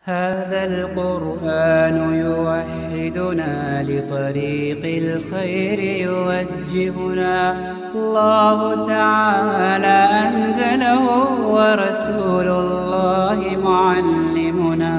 هذا القرآن يوحدنا لطريق الخير يوجهنا الله تعالى أنزله ورسول الله معلمنا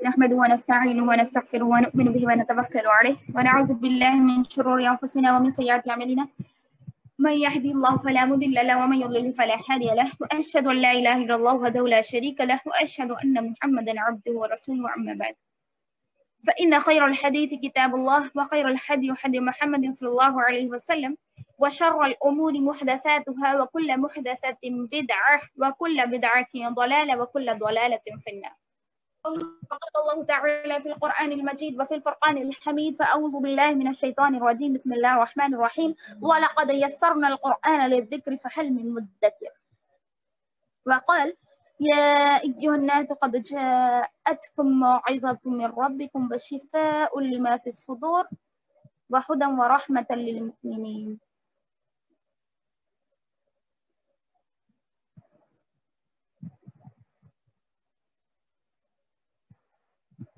نحمده ونستعينه ونستغفره ونؤمن به ونتوكل عليه ونعوذ بالله من شرور أنفسنا ومن سيئات أعمالنا من يهدي الله فلا مضل له ومن يضلل فلا هادي له وأشهد أن لا إله إلا الله وحده لا شريك له وأشهد أن محمدا عبده ورسوله أما بعد فإن خير الحديث كتاب الله وخير الهدي هدي محمد صلى الله عليه وسلم وشر الأمور محدثاتها وكل محدثة بدعة وكل بدعة ضلالة وكل ضلالة في النار. قال الله تعالى في القرآن المجيد وفي الفرقان الحميد فأعوذ بالله من الشيطان الرجيم بسم الله الرحمن الرحيم ولقد يسرنا القرآن للذكر فهل من مدكر. وقال يا أيها الناس قد جاءتكم موعظة من ربكم وشفاء لما في الصدور وهدى ورحمة للمؤمنين.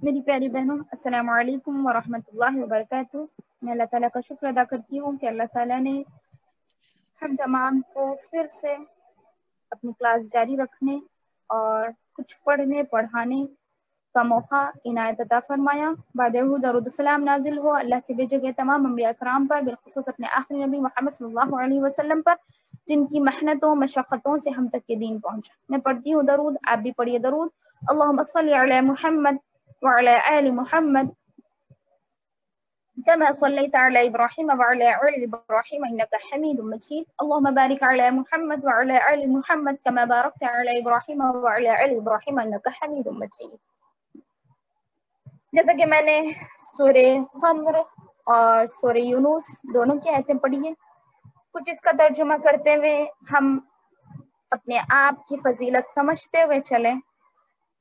میری پیاری بہنوں السلام علیکم ورحمۃ اللہ وبرکاتہ. میں اللہ تعالیٰ کا شکر ادا کرتی ہوں کہ اللہ تعالیٰ نے ہم تمام کو پھر سے اپنی کلاس جاری رکھنے اور کچھ پڑھنے پڑھانے کا موقع عنایت عطا فرمایا. بعد درود السلام نازل ہو اللہ کے بھیجے گئے تمام انبیاء کرام پر، بالخصوص اپنے آخری نبی محمد صلی اللہ علیہ وسلم پر، جن کی محنتوں مشقتوں سے ہم تک یہ دین پہنچا. میں پڑھتی ہوں درود، آپ بھی پڑھیے درود. اللہم صلی علی محمد وعلى آل محمد كما صليت على إبراهيم وعلى آل إبراهيم إنك حميد مجيد. اللهم بارك على محمد وعلى آل محمد كما باركت على إبراهيم وعلى آل إبراهيم إنك حميد مجيد. جیسا کہ میں نے سورہ خمر اور سورہ یونس دونوں کی آیتیں پڑھی ہیں، کچھ اس کا ترجمہ کرتے ہوئے ہم اپنے آپ کی فضیلت سمجھتے ہوئے چلیں.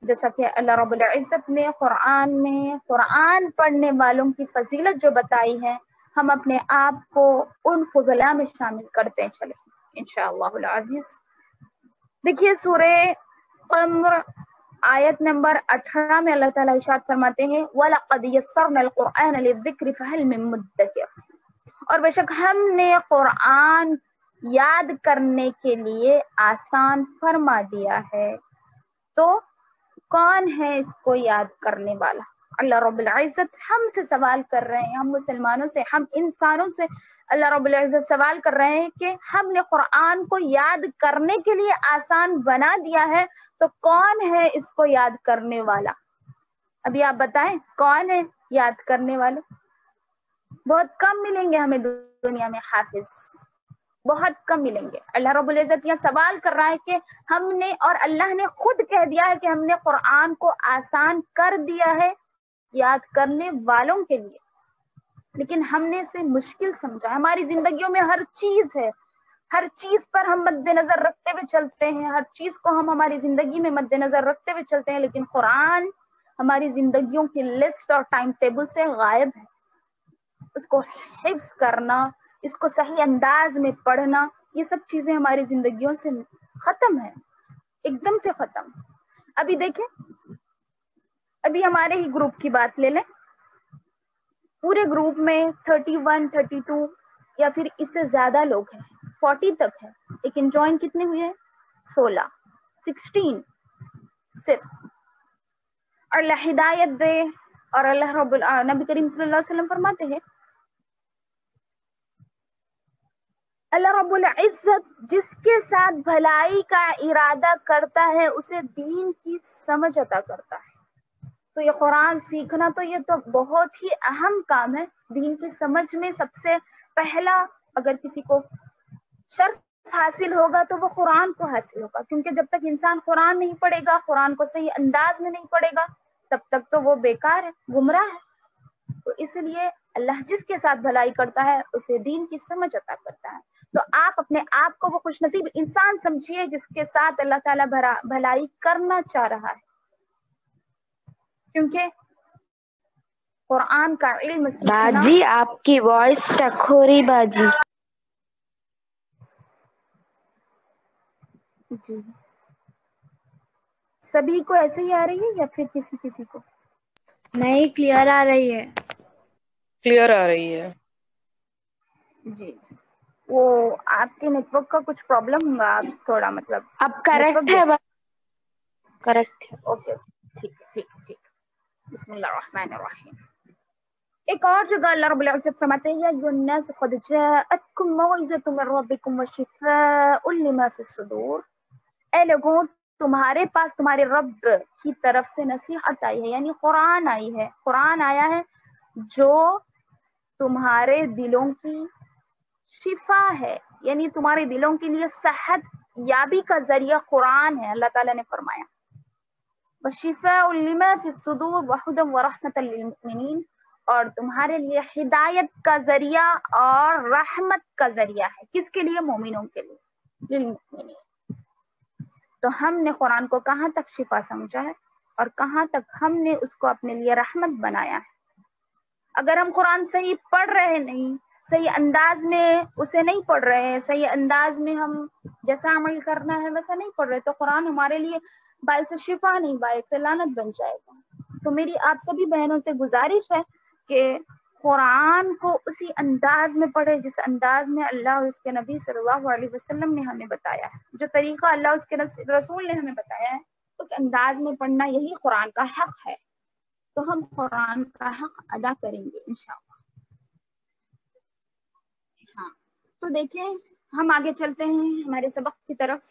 جیسا کہ اللہ رب العزت نے قرآن میں قرآن پڑھنے والوں کی فضیلت جو بتائی ہے، ہم اپنے آپ کو ان فضلاء میں شامل کرتے چلیں انشاءاللہ العزیز. دیکھیے سورہ قمر آیت نمبر 18 میں اللہ تعالیٰ ارشاد فرماتے ہیں وَلَقَدْ يَسَّرْنَا الْقُرْآنَ لِلذِّكْرِ فَهَلْ مِن مُدَّكِرٍ، اور بے شک ہم نے قرآن یاد کرنے کے لیے آسان فرما دیا ہے، تو کون ہے اس کو یاد کرنے والا؟ اللہ رب العزت ہم سے سوال کر رہے ہیں، ہم مسلمانوں سے، ہم انسانوں سے اللہ رب العزت سوال کر رہے ہیں کہ ہم نے قرآن کو یاد کرنے کے لیے آسان بنا دیا ہے، تو کون ہے اس کو یاد کرنے والا؟ ابھی آپ بتائیں کون ہے یاد کرنے والے؟ بہت کم ملیں گے ہمیں دنیا میں حافظ، بہت کم ملیں گے. اللہ رب العزت یہ سوال کر رہا ہے کہ ہم نے، اور اللہ نے خود کہہ دیا ہے کہ ہم نے قرآن کو آسان کر دیا ہے یاد کرنے والوں کے لیے، لیکن ہم نے اسے مشکل سمجھا. ہماری زندگیوں میں ہر چیز ہے، ہر چیز پر ہم مد نظر رکھتے ہوئے چلتے ہیں، ہر چیز کو ہم ہماری زندگی میں مد نظر رکھتے ہوئے چلتے ہیں، لیکن قرآن ہماری زندگیوں کی لسٹ اور ٹائم ٹیبل سے غائب ہے. اس کو حفظ کرنا، اس کو صحیح انداز میں پڑھنا، یہ سب چیزیں ہماری زندگیوں سے ختم ہے، ایک دم سے ختم. ابھی دیکھیں، ابھی ہمارے ہی گروپ کی بات لے لیں. پورے گروپ میں 31 32 یا پھر اس سے زیادہ لوگ ہیں، 40 تک ہے، لیکن جوائن کتنے ہوئے ہیں؟ 16 صرف. اور اللہ ہدایت دے، اور اللہ نبی کریم صلی اللہ علیہ وسلم فرماتے ہیں اللہ رب العزت جس کے ساتھ بھلائی کا ارادہ کرتا ہے اسے دین کی سمجھ عطا کرتا ہے. تو یہ قرآن سیکھنا تو یہ تو بہت ہی اہم کام ہے. دین کی سمجھ میں سب سے پہلا اگر کسی کو شرف حاصل ہوگا تو وہ قرآن کو حاصل ہوگا، کیونکہ جب تک انسان قرآن نہیں پڑھے گا، قرآن کو صحیح انداز میں نہیں پڑھے گا، تب تک تو وہ بیکار ہے، گمراہ ہے. تو اس لیے اللہ جس کے ساتھ بھلائی کرتا ہے اسے دین کی سمجھ عطا کرتا ہے. تو آپ اپنے آپ کو وہ خوش نصیب انسان سمجھیے جس کے ساتھ اللہ تعالیٰ بھلائی کرنا چاہ رہا ہے، کیونکہ कुरान का इल्म सीखना। बाजी आपकी वॉइस स्टक हो रही बाजी। जी, सभी को ऐसे ही आ रही है या फिर किसी किसी को? नहीं, क्लियर आ रही है। क्लियर आ रही है जी, वो आपके नेटवर्क का कुछ प्रॉब्लम होगा, आप थोड़ा मतलब अब करेक्ट है, करेक्ट है। ओके, ठीक ठीक ठीक। बिस्मिल्लाहिर्रहमानिर्रहीम। एक और जगह अल्लाह रब्बुल इज्जत फरमाते हैं, या अय्युहन्नास क़द जाअतकुम मौइज़तुम मिन रब्बिकुम व शिफ़ाउन लिमा फ़िस सुदूर। ए लोगों, तुम्हारे पास तुम्हारे रब की तरफ से नसीहत आई है, यानी कुरान आई है। कुरान आया है जो तुम्हारे दिलों की शिफा है, यानी तुम्हारे दिलों के लिए सेहत याबी का जरिया कुरान है। अल्लाह ताला ने फरमाया वशिफ़ाउन लिमा फ़िस सुदूर व हुदन व रहमतन लिल मुमिनीन, और तुम्हारे लिए हिदायत का जरिया और रहमत का जरिया है। किसके लिए? मोमिनों के लिए, लिल मुमिनीन। तो हमने कुरान को कहाँ तक शिफा समझा है और कहाँ तक हमने उसको अपने लिए रहमत बनाया है। अगर हम कुरान सही पढ़ रहे नहीं, सही अंदाज में उसे नहीं पढ़ रहे हैं, सही अंदाज में हम जैसा अमल करना है वैसा नहीं पढ़ रहे, तो कुरान हमारे लिए बाइस शिफा नहीं, बाइस लानत बन जाएगा। तो मेरी आप सभी बहनों से गुजारिश है कि कुरान को उसी अंदाज में पढ़े जिस अंदाज में अल्लाह और उसके नबी सल्लल्लाहु अलैहि वसल्लम ने हमें बताया है। जो तरीका अल्लाह उसके रसूल ने हमें बताया है, उस अंदाज में पढ़ना यही कुरान का हक है। तो हम कुरान का हक अदा करेंगे इंशाअल्लाह। हाँ, तो देखिए हम आगे चलते हैं हमारे सबक की तरफ।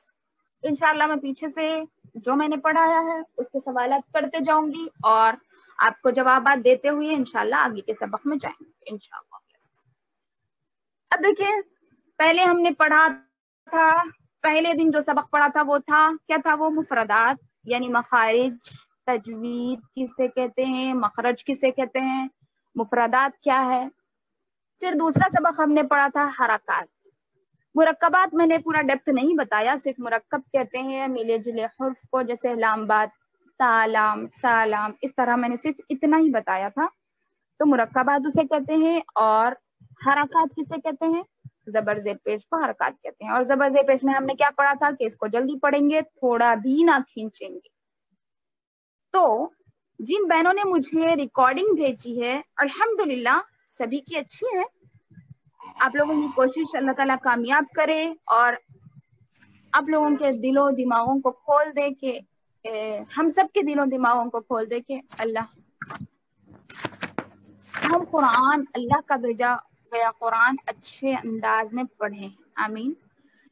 इंशाअल्लाह मैं पीछे से जो मैंने पढ़ाया है उसके सवालात करते जाऊंगी और आपको जवाबात देते हुए इंशाअल्लाह आगे के सबक में जाएंगे इंशाअल्लाह। अब देखिए, पहले हमने पढ़ा था, पहले दिन जो सबक पढ़ा था वो था, क्या था वो? मुफरदात, यानी मखारिज, तजवीद किसे कहते हैं, मखरज किसे कहते हैं, मुफरदात क्या है। फिर दूसरा सबक हमने पढ़ा था हरकात। मुरक्कबात मैंने पूरा डेप्थ नहीं बताया, सिर्फ मुरक्कब कहते हैं मिले जुले हुर्फ को, जैसे लामबात, तालाम, सालाम, इस तरह मैंने सिर्फ इतना ही बताया था। तो मुरक्कबात उसे कहते हैं और हरकात किसे कहते हैं? जबर जेर पेश को हरकात कहते हैं। और जबर जेर पेश में हमने क्या पढ़ा था कि इसको जल्दी पढ़ेंगे, थोड़ा भी ना खींचेंगे। तो जिन बहनों ने मुझे रिकॉर्डिंग भेजी है अल्हम्दुलिल्लाह सभी की अच्छी है। आप लोगों की कोशिश अल्लाह ताला कामयाब करे और आप लोगों के दिलों दिमागों को खोल दे के, हम सब के दिलों दिमागों को खोल दे के अल्लाह हम कुरान, अल्लाह का भेजा गया कुरान अच्छे अंदाज में पढ़ें, आमीन।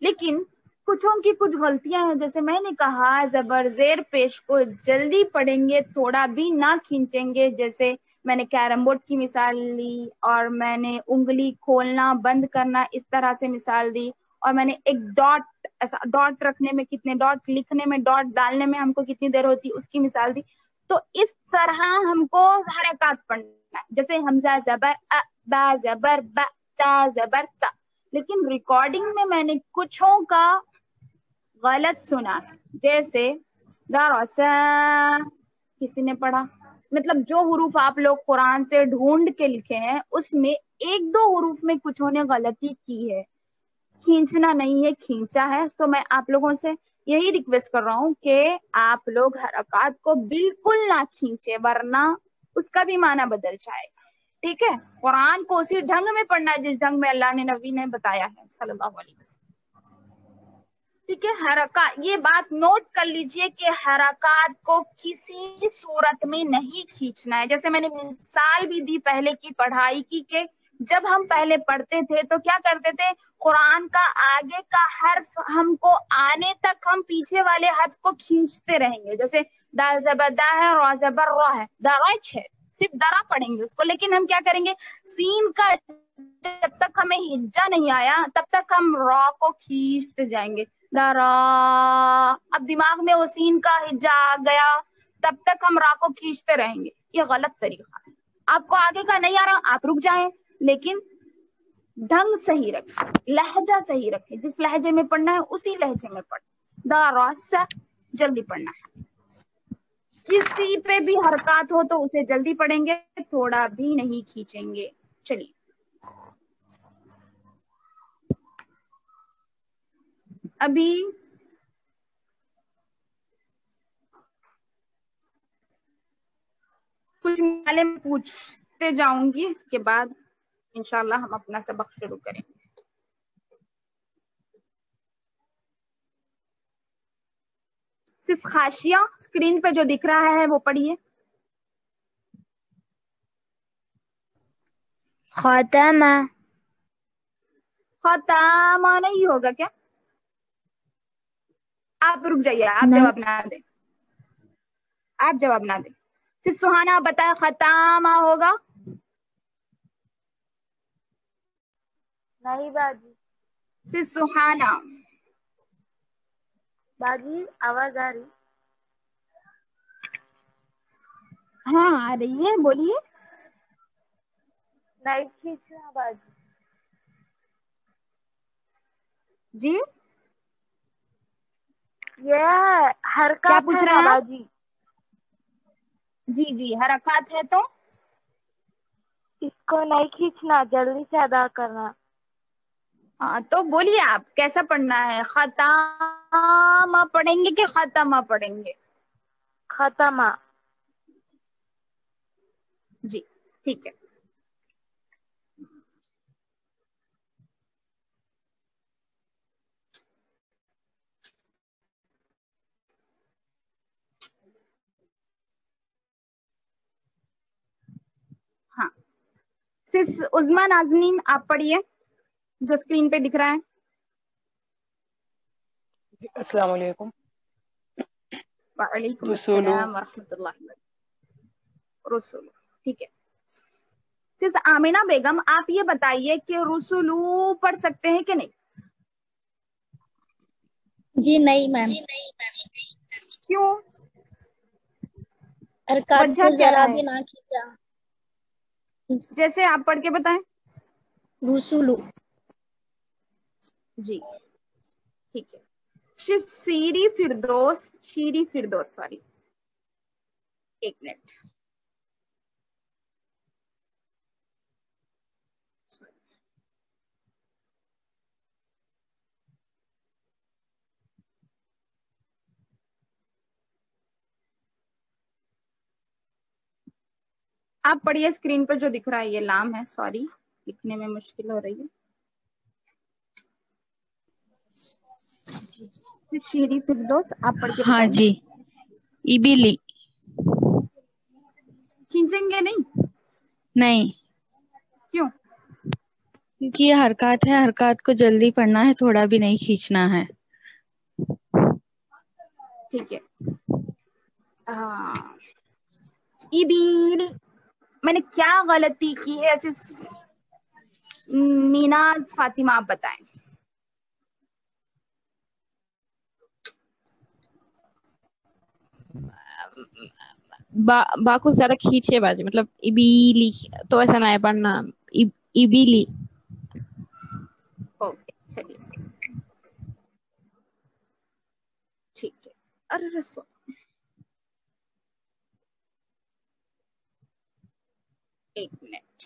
लेकिन कुछों की कुछ गलतियां हैं, जैसे मैंने कहा जबर जेर पेश को जल्दी पढ़ेंगे, थोड़ा भी ना खींचेंगे। जैसे मैंने कैरम बोर्ड की मिसाल ली और मैंने उंगली खोलना बंद करना इस तरह से मिसाल दी, और मैंने एक डॉट, ऐसा डॉट रखने में कितने डॉट, लिखने में डॉट डालने में हमको कितनी देर होती उसकी मिसाल दी। तो इस तरह हमको हरकत पढ़ना है, जैसे हमजा जबर अ, बा जबर ब, ता जबर ता। लेकिन रिकॉर्डिंग में मैंने कुछों का गलत सुना, जैसे दरसा किसी ने पढ़ा, मतलब जो हुरूफ आप लोग कुरान से ढूंढ के लिखे हैं उसमें एक दो हुरूफ में कुछों ने गलती की है, खींचना नहीं है, खींचा है। तो मैं आप लोगों से यही रिक्वेस्ट कर रहा हूँ कि आप लोग हरकत को बिल्कुल ना खींचे, वरना उसका भी माना बदल जाएगा। ठीक है, कुरान को उसी ढंग में पढ़ना है जिस ढंग में अल्लाह ने नबी ने बताया है सल्लल्लाहु अलैहि वसल्लम। ठीक है, हरकत, ये बात नोट कर लीजिए कि हरकत को किसी सूरत में नहीं खींचना है। जैसे मैंने मिसाल भी दी पहले की पढ़ाई की कि जब हम पहले पढ़ते थे तो क्या करते थे, कुरान का आगे का हर्फ हमको आने तक हम पीछे वाले हर्फ को खींचते रहेंगे। जैसे दाल जबर दा है, रा जबर रा है, दराज है, सिर्फ दरा पढ़ेंगे उसको। लेकिन हम क्या करेंगे, सीन का जब तक हमें हिज्जा नहीं आया तब तक हम रा को खींचते जाएंगे, दरा। अब दिमाग में वो सीन का हिज्जा आ गया, तब तक हम रा को खींचते रहेंगे। ये गलत तरीका है। आपको आगे का नहीं आ रहा, आप रुक जाएं, लेकिन ढंग सही रखें, लहजा सही रखें। जिस लहजे में पढ़ना है उसी लहजे में पढ़ें। दरा सा जल्दी पढ़ना है। کسی پہ بھی حرکات ہو تو اسے جلدی پڑھیں گے, تھوڑا بھی نہیں کھینچیں گے. چلیے ابھی کچھ والے میں پوچھتے جاؤں گی, اس کے بعد انشاءاللہ ہم اپنا سبق شروع کریں گے. صرف حاشیہ اسکرین پہ جو دکھ رہا ہے وہ پڑھیے. خاتمہ. ختم نہیں ہوگا کیا؟ آپ رک جائیے, آپ نہیں. جواب نہ دیں, آپ جواب نہ دیں. صرف سہانا بتائے ختم ہوگا؟ نہیں باجی. صرف سہانا. باجی آواز آ رہی؟ ہاں آ رہی ہے, بولیے. نہیں کھینچنا باجی. جی یہ کیا حرکات پوچھ ہے رہے نا ہیں آپ؟ باجی. جی جی حرکات ہے تو اس کو نہیں کھینچنا, جلدی سے ادا کرنا. ہاں تو بولیے آپ کیسا پڑھنا ہے, ختم پڑھیں گے کہ ختم پڑھیں گے؟ ختمہ. جی ٹھیک ہے. ہاں صرف عظما ناظرین آپ پڑھیے جو اسکرین پہ دکھ رہا ہے. السلام علیکم. وعلیکم رسولو. السلام ورحمۃ اللہ وبرکاتہ. رسول, ٹھیک ہے. صرف آمینہ بیگم آپ یہ بتائیے کہ رسولو پڑھ سکتے ہیں کہ نہیں؟ جی نہیں میم. کیوں؟ حرکات وجہ کو کیا ذرا ہے؟ بھی نہ کھینچا. جیسے آپ پڑھ کے بتائیں. رسولو. جی ٹھیک ہے. شیری فردوس سوری, ایک منٹ. آپ پڑھیے اسکرین پر جو دکھ رہا ہے, یہ لام ہے, سوری لکھنے میں مشکل ہو رہی ہے. شیری فردوس آپ پڑھ کے ہاں بتائیں. جی. ایبیلی. کھینچیں گے نہیں؟ نہیں, کیوں؟ کیونکہ یہ حرکات ہے, حرکات کو جلدی پڑھنا ہے, تھوڑا بھی نہیں کھینچنا ہے. ٹھیک ہے. ہاں ایبیلی میں نے کیا غلطی کی ہے ایسے میناز فاطمہ آپ بتائیں. با کو زیادہ کھینچے باجی, مطلب ابیلی تو ایسا نہ ہے پڑھنا. ابیلی. اوکے چلیے ٹھیک ہے. ارے رسو ایک منٹ.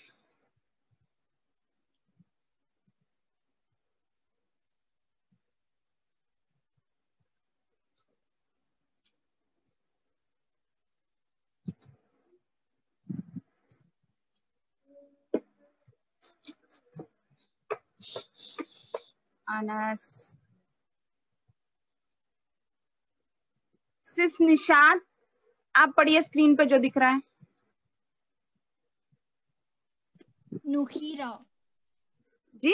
انس صرف نشاد آپ پڑھیے اسکرین پہ جو دکھ رہا ہے. نخیرہ. جی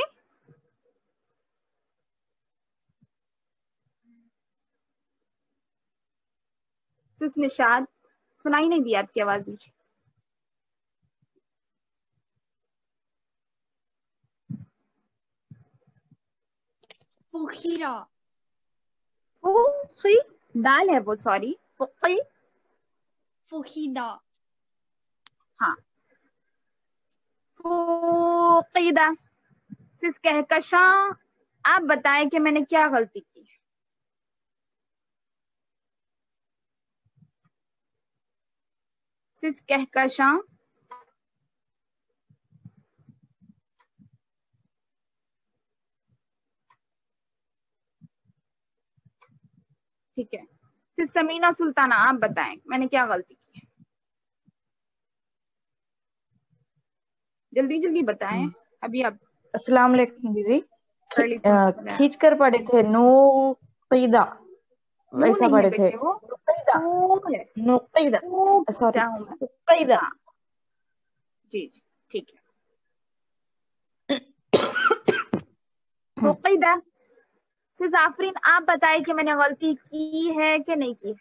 صرف نشاد, سنائی نہیں دی آپ کی آواز مجھے. فخیرہ. فوقی دال ہے وہ, سوری فوقی. فخیدہ. ہاں فوقیدہ. صرف کہکشاں آپ بتائیں کہ میں نے کیا غلطی کی. सिस कहकशां, ठीक है। सिस समीना सुल्ताना, आप बताएं मैंने क्या गलती की है, जल्दी जल्दी बताएं। अभी आप अस्सलाम वालेकुम दीदी। वालेकुम सलाम। खींच कर पढ़े थे, नुक़ीदा नू वैसा नहीं है पढ़े थे। बेटे, वो नुक़ीदा, फू है, नुक़ीदा, फू सॉरी, चाहूं मैं। नुक़ीदा। हाँ जी जी ठीक है। मुक़ीदा। सिस आफरीन आप बताएं कि मैंने गलती की है कि नहीं की।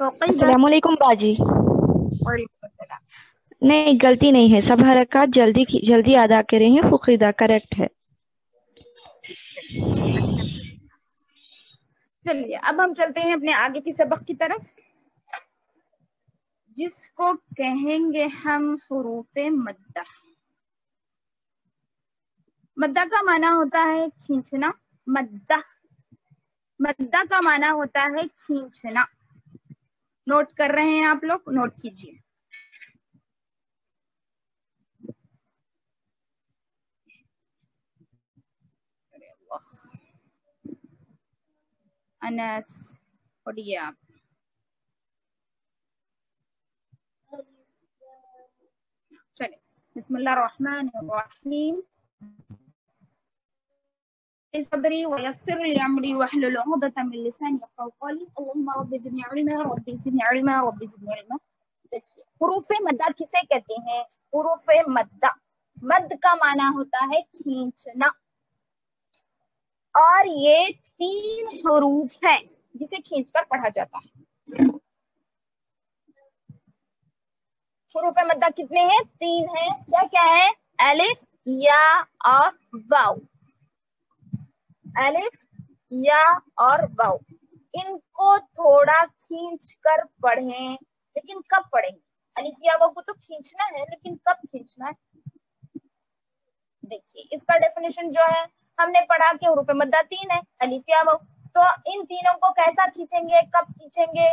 मुक़ीदा। अस्सलामुअलैकुम बाजी। वालेकुम सलाम। नहीं, गलती नहीं है, सब हरकत जल्दी जल्दी अदा करे हैं। फुकीदा करेक्ट है। चलिए अब हम चलते हैं अपने आगे की सबक की तरफ, जिसको कहेंगे हम हुरूफे मद्दा। मद्दा का माना होता है खींचना। मद्दा, मद्दा का माना होता है खींचना। नोट कर रहे हैं आप लोग, नोट कीजिए। अनस पढ़िए आप। चलिए बिस्मिल्लाहिर्रहमानिर्रहीम। सदरी वयस्सिर ली अमरी वहलुल उक़दतम मिन लिसानी यफ़क़हू क़ौली। अल्लाहुम्मा रब्बि ज़िदनी इल्मा, रब्बि ज़िदनी इल्मा, रब्बि ज़िदनी इल्मा। देखिए हुरूफ़े मद्दा किसे कहते हैं। हुरूफ़े मद्दा, मद का माना होता है खींचना, और ये 3 हरूफ है जिसे खींचकर पढ़ा जाता है। हुरूफ़े मद्दा कितने हैं, 3 हैं। क्या क्या है, अलिफ, या और वाव। अलिफ, या और वाव, इनको थोड़ा खींच कर पढ़ें। लेकिन कब पढ़ेंगे, अलिफ या वाव को तो खींचना है, लेकिन कब खींचना है। देखिए इसका डेफिनेशन जो है, हमने पढ़ा कि हुरूफ़े मद्दा 3 है, अलिफ या वाव। तो इन तीनों को कैसा खींचेंगे, कब खींचेंगे,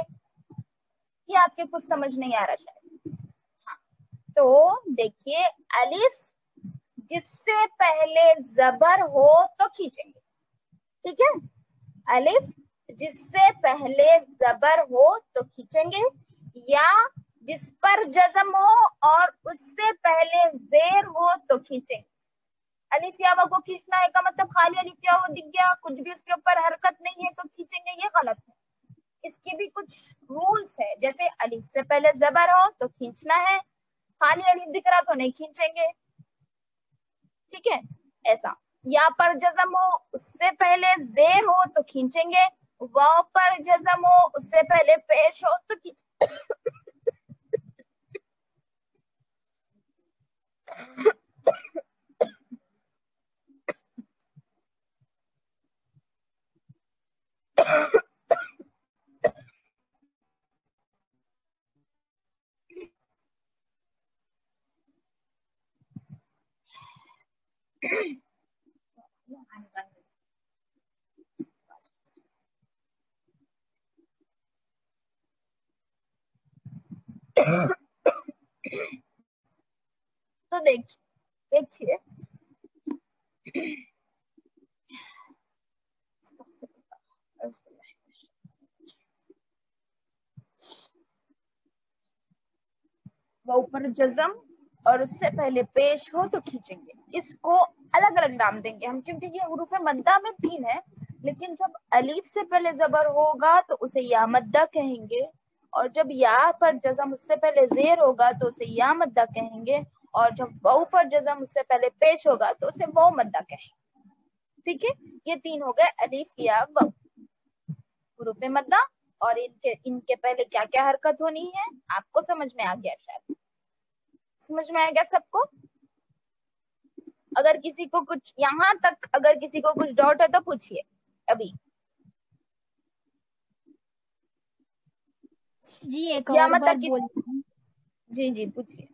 ये आपके कुछ समझ नहीं आ रहा शायद। हाँ, तो देखिए अलिफ जिससे पहले जबर हो तो खींचेंगे, ठीक है। अलिफ जिससे पहले जबर हो तो खींचेंगे, या जिस पर जज़म हो और उससे पहले जेर हो तो खींचेंगे। अलिफ या वाव को खींचना है का मतलब खाली अलिफ या वाव दिख गया, कुछ भी उसके ऊपर हरकत नहीं है तो खींचेंगे, ये गलत है। इसके भी कुछ रूल्स है, जैसे अलिफ से पहले जबर हो तो खींचना है, खाली अलिफ दिख रहा तो नहीं खींचेंगे, ठीक है। ऐसा या पर जज़म हो उससे पहले जेर हो तो खींचेंगे, वाव पर जज़म हो उससे पहले पेश हो तो तो देखिए वाव पर जज़म और उससे पहले पेश हो तो खींचेंगे। इसको अलग अलग नाम देंगे हम, क्योंकि ये हुरूफ़े मद्दा में 3 है। लेकिन जब अलीफ से पहले जबर होगा तो उसे या मद्दा कहेंगे, और जब या पर जज़म उससे पहले जेर होगा तो उसे या मद्दा कहेंगे, और जब वाव पर जज़म उससे पहले पेश होगा तो उसे वाव मद्दा कहेंगे, ठीक है। ये 3 हो गए अलीफ या वाव, हुरूफ़े मद्दा। और इनके पहले क्या क्या हरकत होनी है आपको समझ में आ गया, शायद समझ में आ गया सबको। अगर किसी को कुछ यहाँ तक अगर किसी को कुछ डाउट है तो पूछिए अभी। जी एक या और मतलब बात बोलिए। जी जी पूछिए।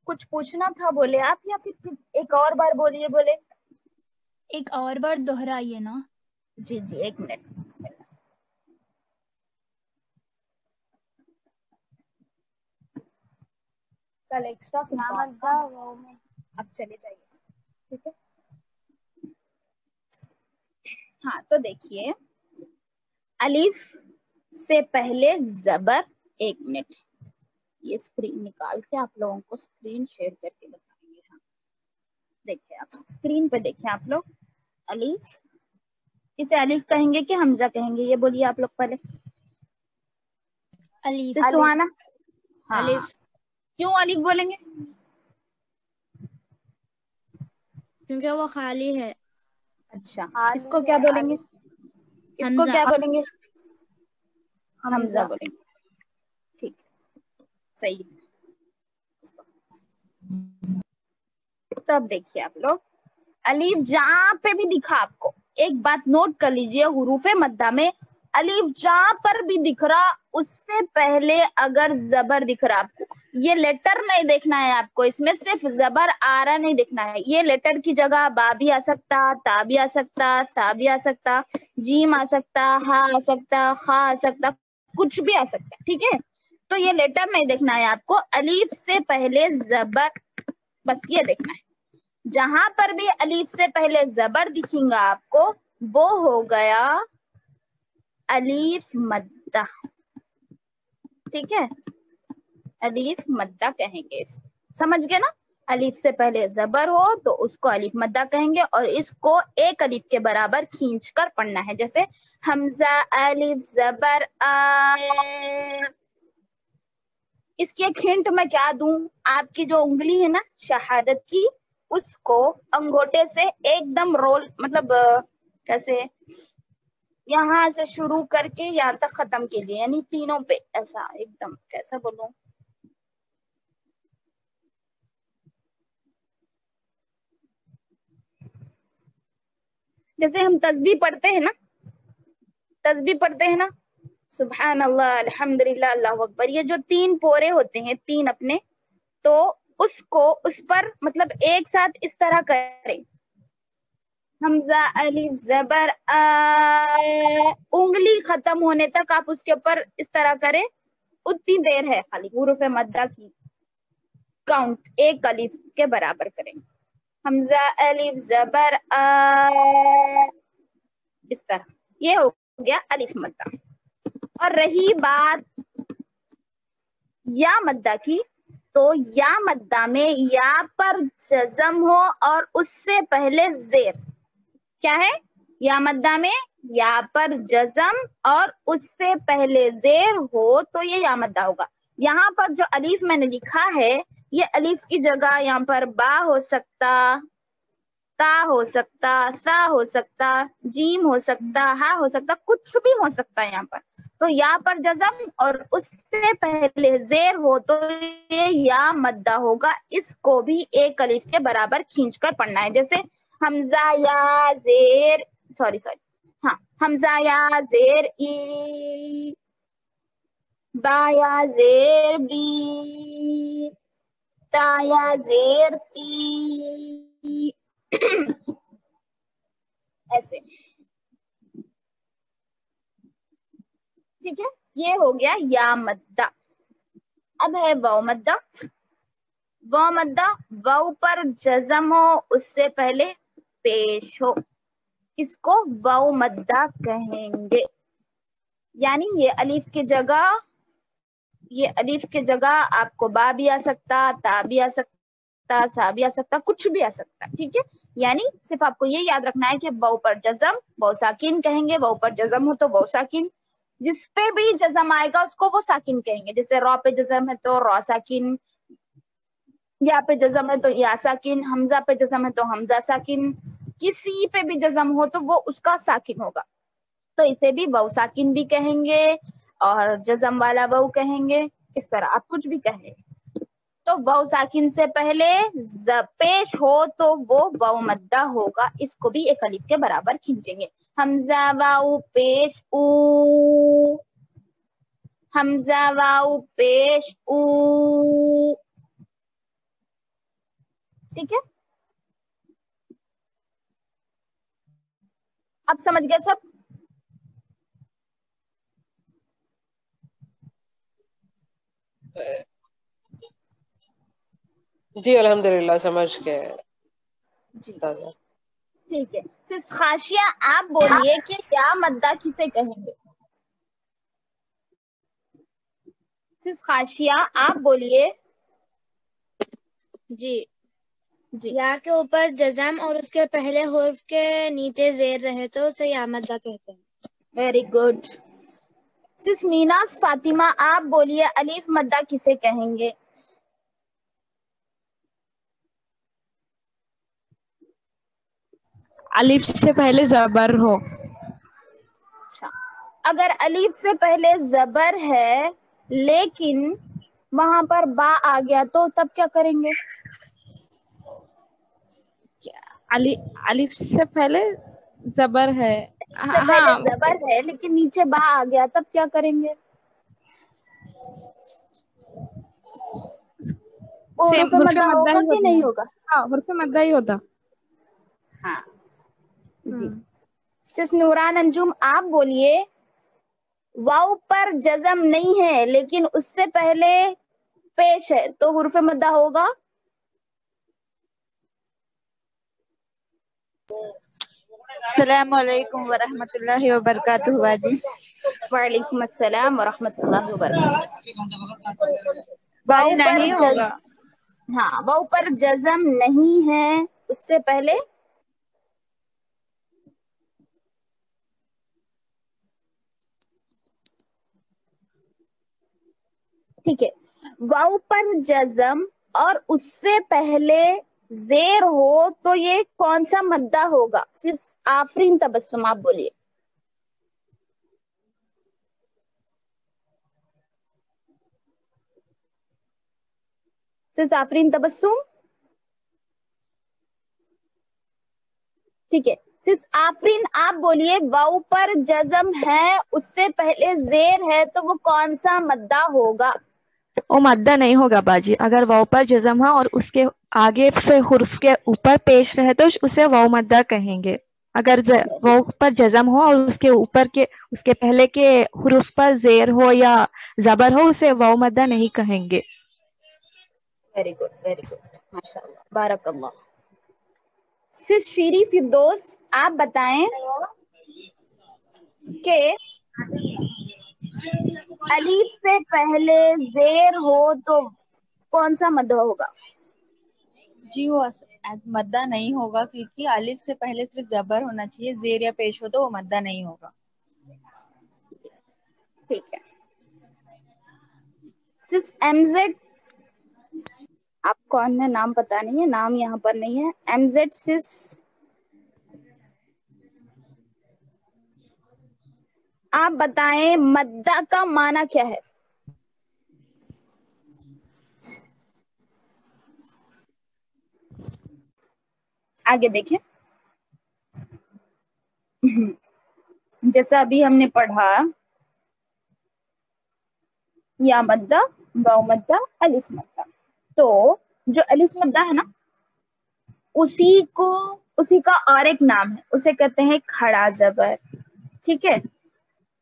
कुछ पूछना था बोले आप, या फिर एक और बार बोलिए बोले? एक और बार दोहराइए ना। जी जी, एक मिनट। कल एक्स्ट्रा सुनवा अब चले जाइए, ठीक है। हाँ तो देखिए, अलीफ से पहले जबर, एक मिनट ये स्क्रीन निकाल के आप लोगों को स्क्रीन शेयर करके बताएंगे। हाँ देखिए, आप स्क्रीन पे देखिए आप लोग, अलीफ, इसे अलीफ कहेंगे कि हमजा कहेंगे, ये बोलिए आप लोग पहले। अलीफ। सुहाना? हाँ, अलीफ। क्यों अलीफ बोलेंगे? क्योंकि वो खाली है। अच्छा, इसको क्या बोलेंगे? इसको क्या बोलेंगे? हमजा बोलेंगे, ठीक, सही। तो अब देखिए आप लोग, अलीफ जहां पे भी दिखा आपको, एक बात नोट कर लीजिए, हुरूफे मद्दा में अलीफ जहां पर भी दिख रहा, उससे पहले अगर जबर दिख रहा आपको, ये लेटर नहीं देखना है आपको, इसमें सिर्फ जबर आ रहा नहीं देखना है। ये लेटर की जगह बा भी आ सकता, ता भी आ सकता, सा भी आ सकता, जीम आ सकता, हा आ सकता, खा आ सकता, कुछ भी आ सकता, ठीक है। तो ये लेटर नहीं देखना है आपको, अलीफ से पहले जबर, बस ये देखना है। जहां पर भी अलीफ से पहले जबर दिखेगा आपको, वो हो गया अलीफ मद्दा, ठीक है, अलीफ मद्दा कहेंगे। समझ गए ना? अलीफ से पहले जबर हो तो उसको अलीफ मद्दा कहेंगे, और इसको एक अलीफ के बराबर खींच कर पढ़ना है, जैसे हमजा अलीफ जबर आ। इसकी एक हिंट मैं क्या दूं, आपकी जो उंगली है ना शहादत की, उसको अंगूठे से एकदम रोल, मतलब कैसे, यहाँ से शुरू करके यहाँ तक खत्म कीजिए, यानी तीनों पे ऐसा एकदम, कैसा बोलूं, जैसे हम तस्बीह पढ़ते हैं ना, तस्बीह पढ़ते हैं ना, सुभान अल्लाह, अल्हम्दुलिल्लाह, अल्लाहु अकबर, ये जो तीन पोरे होते हैं, तीन अपने, तो उसको उस पर मतलब एक साथ इस तरह करें, हमजा अलीफ जबर आ, उंगली खत्म होने तक आप उसके ऊपर इस तरह करें, उतनी देर है खाली हुरूफ मद्दा की काउंट एक अलीफ के बराबर करें। हमजा अलीफ जबर आ, इस तरह, ये हो गया अलीफ मद्दा। और रही बात या मद्दा की, तो या मद्दा में या पर जज़म हो और उससे पहले जेर, क्या है, या मद्दा में या पर जज़म और उससे पहले जेर हो तो ये या मद्दा होगा। यहाँ पर जो अलीफ मैंने लिखा है, ये अलीफ की जगह यहाँ पर बा हो सकता, ता हो सकता, सा हो सकता, जीम हो सकता, हा हो सकता, कुछ भी हो सकता है यहाँ पर। तो या पर जज़म और उससे पहले जेर हो तो ये या मद्दा होगा, इसको भी एक अलीफ के बराबर खींचकर पढ़ना है, जैसे हमजा या जेर, सॉरी हाँ, हमजा या जेर ई, बा या जेर बी, ता या जेर ती, ऐसे, ठीक है। ये हो गया या मद्दा। अब है वाव मद्दा। वाव मद्दा, वाव पर जज़म हो उससे पहले पेश हो, इसको वाव मद्दा कहेंगे। यानी ये अलीफ की जगह, ये अलीफ की जगह आपको बा भी आ सकता, ता भी आ सकता, सा भी आ सकता, कुछ भी आ सकता, ठीक है। यानी सिर्फ आपको ये याद रखना है कि वाव पर जज़म वाव साकिन कहेंगे, वाव पर जज़म हो तो वाव साकिन, जिस पे भी जज़म आएगा उसको वो साकिन कहेंगे, जैसे रॉ पे जज़म है तो रॉ साकिन, या पे जज़म है तो या साकिन, हमजा पे जज़म है तो हमजा साकिन, किसी पे भी जज़म हो तो वो उसका साकिन होगा, तो इसे भी वाव साकिन भी कहेंगे और जज़म वाला वाव कहेंगे, इस तरह आप कुछ भी कहें। तो वाव साकिन से पहले पेश हो तो वो वाव मद्दा होगा, इसको भी एक अलीफ के बराबर खींचेंगे। हमजा वाव पेश ऊ, हमजा वाव पेश ऊ, ٹھیک ہے، اب سمجھ گئے سب؟ جی الحمدللہ سمجھ گئے جی تازہ. ٹھیک ہے. سس خاشیہ آپ بولیے کہ یا مدہ کسے کہیں گے؟ سس خاشیہ آپ بولیے. جی جی یا کے اوپر جزم اور اس کے پہلے حرف کے نیچے زیر رہے تو اسے یا مدہ کہتے ہیں. Very good. سس میناس فاطمہ آپ بولیے الف مدہ کسے کہیں گے؟ الف سے پہلے زبر ہو. اچھا، اگر الف سے پہلے زبر ہے لیکن وہاں پر با آ گیا تو تب کیا کریں گے؟ الف سے پہلے زبر ہے. سے پہلے ہاں زبر ہے لیکن نیچے با آ گیا تب کیا کریں گے؟ وہ سیم حروف حرف مدہ مدہ ہوگا ہی کہ ہوتا نہیں ہے. ہوگا؟ ہاں حرف مدہ ہی ہوتا. ہاں جی. سس نوران انجم آپ بولیے واؤ پر جزم نہیں ہے لیکن اس سے پہلے پیش ہے تو حرف مدہ ہوگا؟ السلام علیکم ورحمۃ اللہ وبرکاتہ باجی. وعلیکم السلام ورحمۃ اللہ وبرکاتہ. باجی واؤ پر نہیں ہوگا. ہاں واؤ پر جزم نہیں ہے اس سے پہلے ٹھیک ہے. واؤ پر جزم اور اس سے پہلے زیر ہو تو یہ کون سا مدہ ہوگا؟ صرف آفرین تبسم آپ بولیے. صرف آفرین تبسم. ٹھیک ہے. صرف آفرین آپ بولیے واؤ پر جزم ہے اس سے پہلے زیر ہے تو وہ کون سا مدہ ہوگا؟ وہ مدہ نہیں ہوگا باجی. اگر واؤ پر جزم ہے اور اس کے آگے سے حرف کے اوپر پیش رہے تو اسے واؤ مدہ کہیں گے. اگر واؤ پر جزم ہو اور اس کے پہلے کے حروف پر زیر ہو یا زبر ہو اسے واؤ مدہ نہیں کہیں گے. ویری گڈ ویری گڈ ماشاء اللہ بارک اللہ. سس شیری فردوس آپ بتائیں کہ الف سے پہلے زیر ہو تو کون سا مدہ ہوگا؟ جی وہ مدہ نہیں ہوگا کیونکہ الف سے پہلے صرف زبر ہونا چاہیے. زیر یا پیش ہو تو وہ مدہ نہیں ہوگا. ٹھیک ہے. صرف ایم زیڈ آپ کون ہے نام پتا نہیں ہے، نام یہاں پر نہیں ہے. ایم زیڈ سس آپ بتائیں مدہ کا معنی کیا ہے؟ آگے دیکھیں. جیسا ابھی ہم نے پڑھا یا مدہ واؤ مدہ الف مدہ، تو جو الف مدہ ہے نا اسی کا اور ایک نام ہے، اسے کہتے ہیں کھڑا زبر. ٹھیک ہے.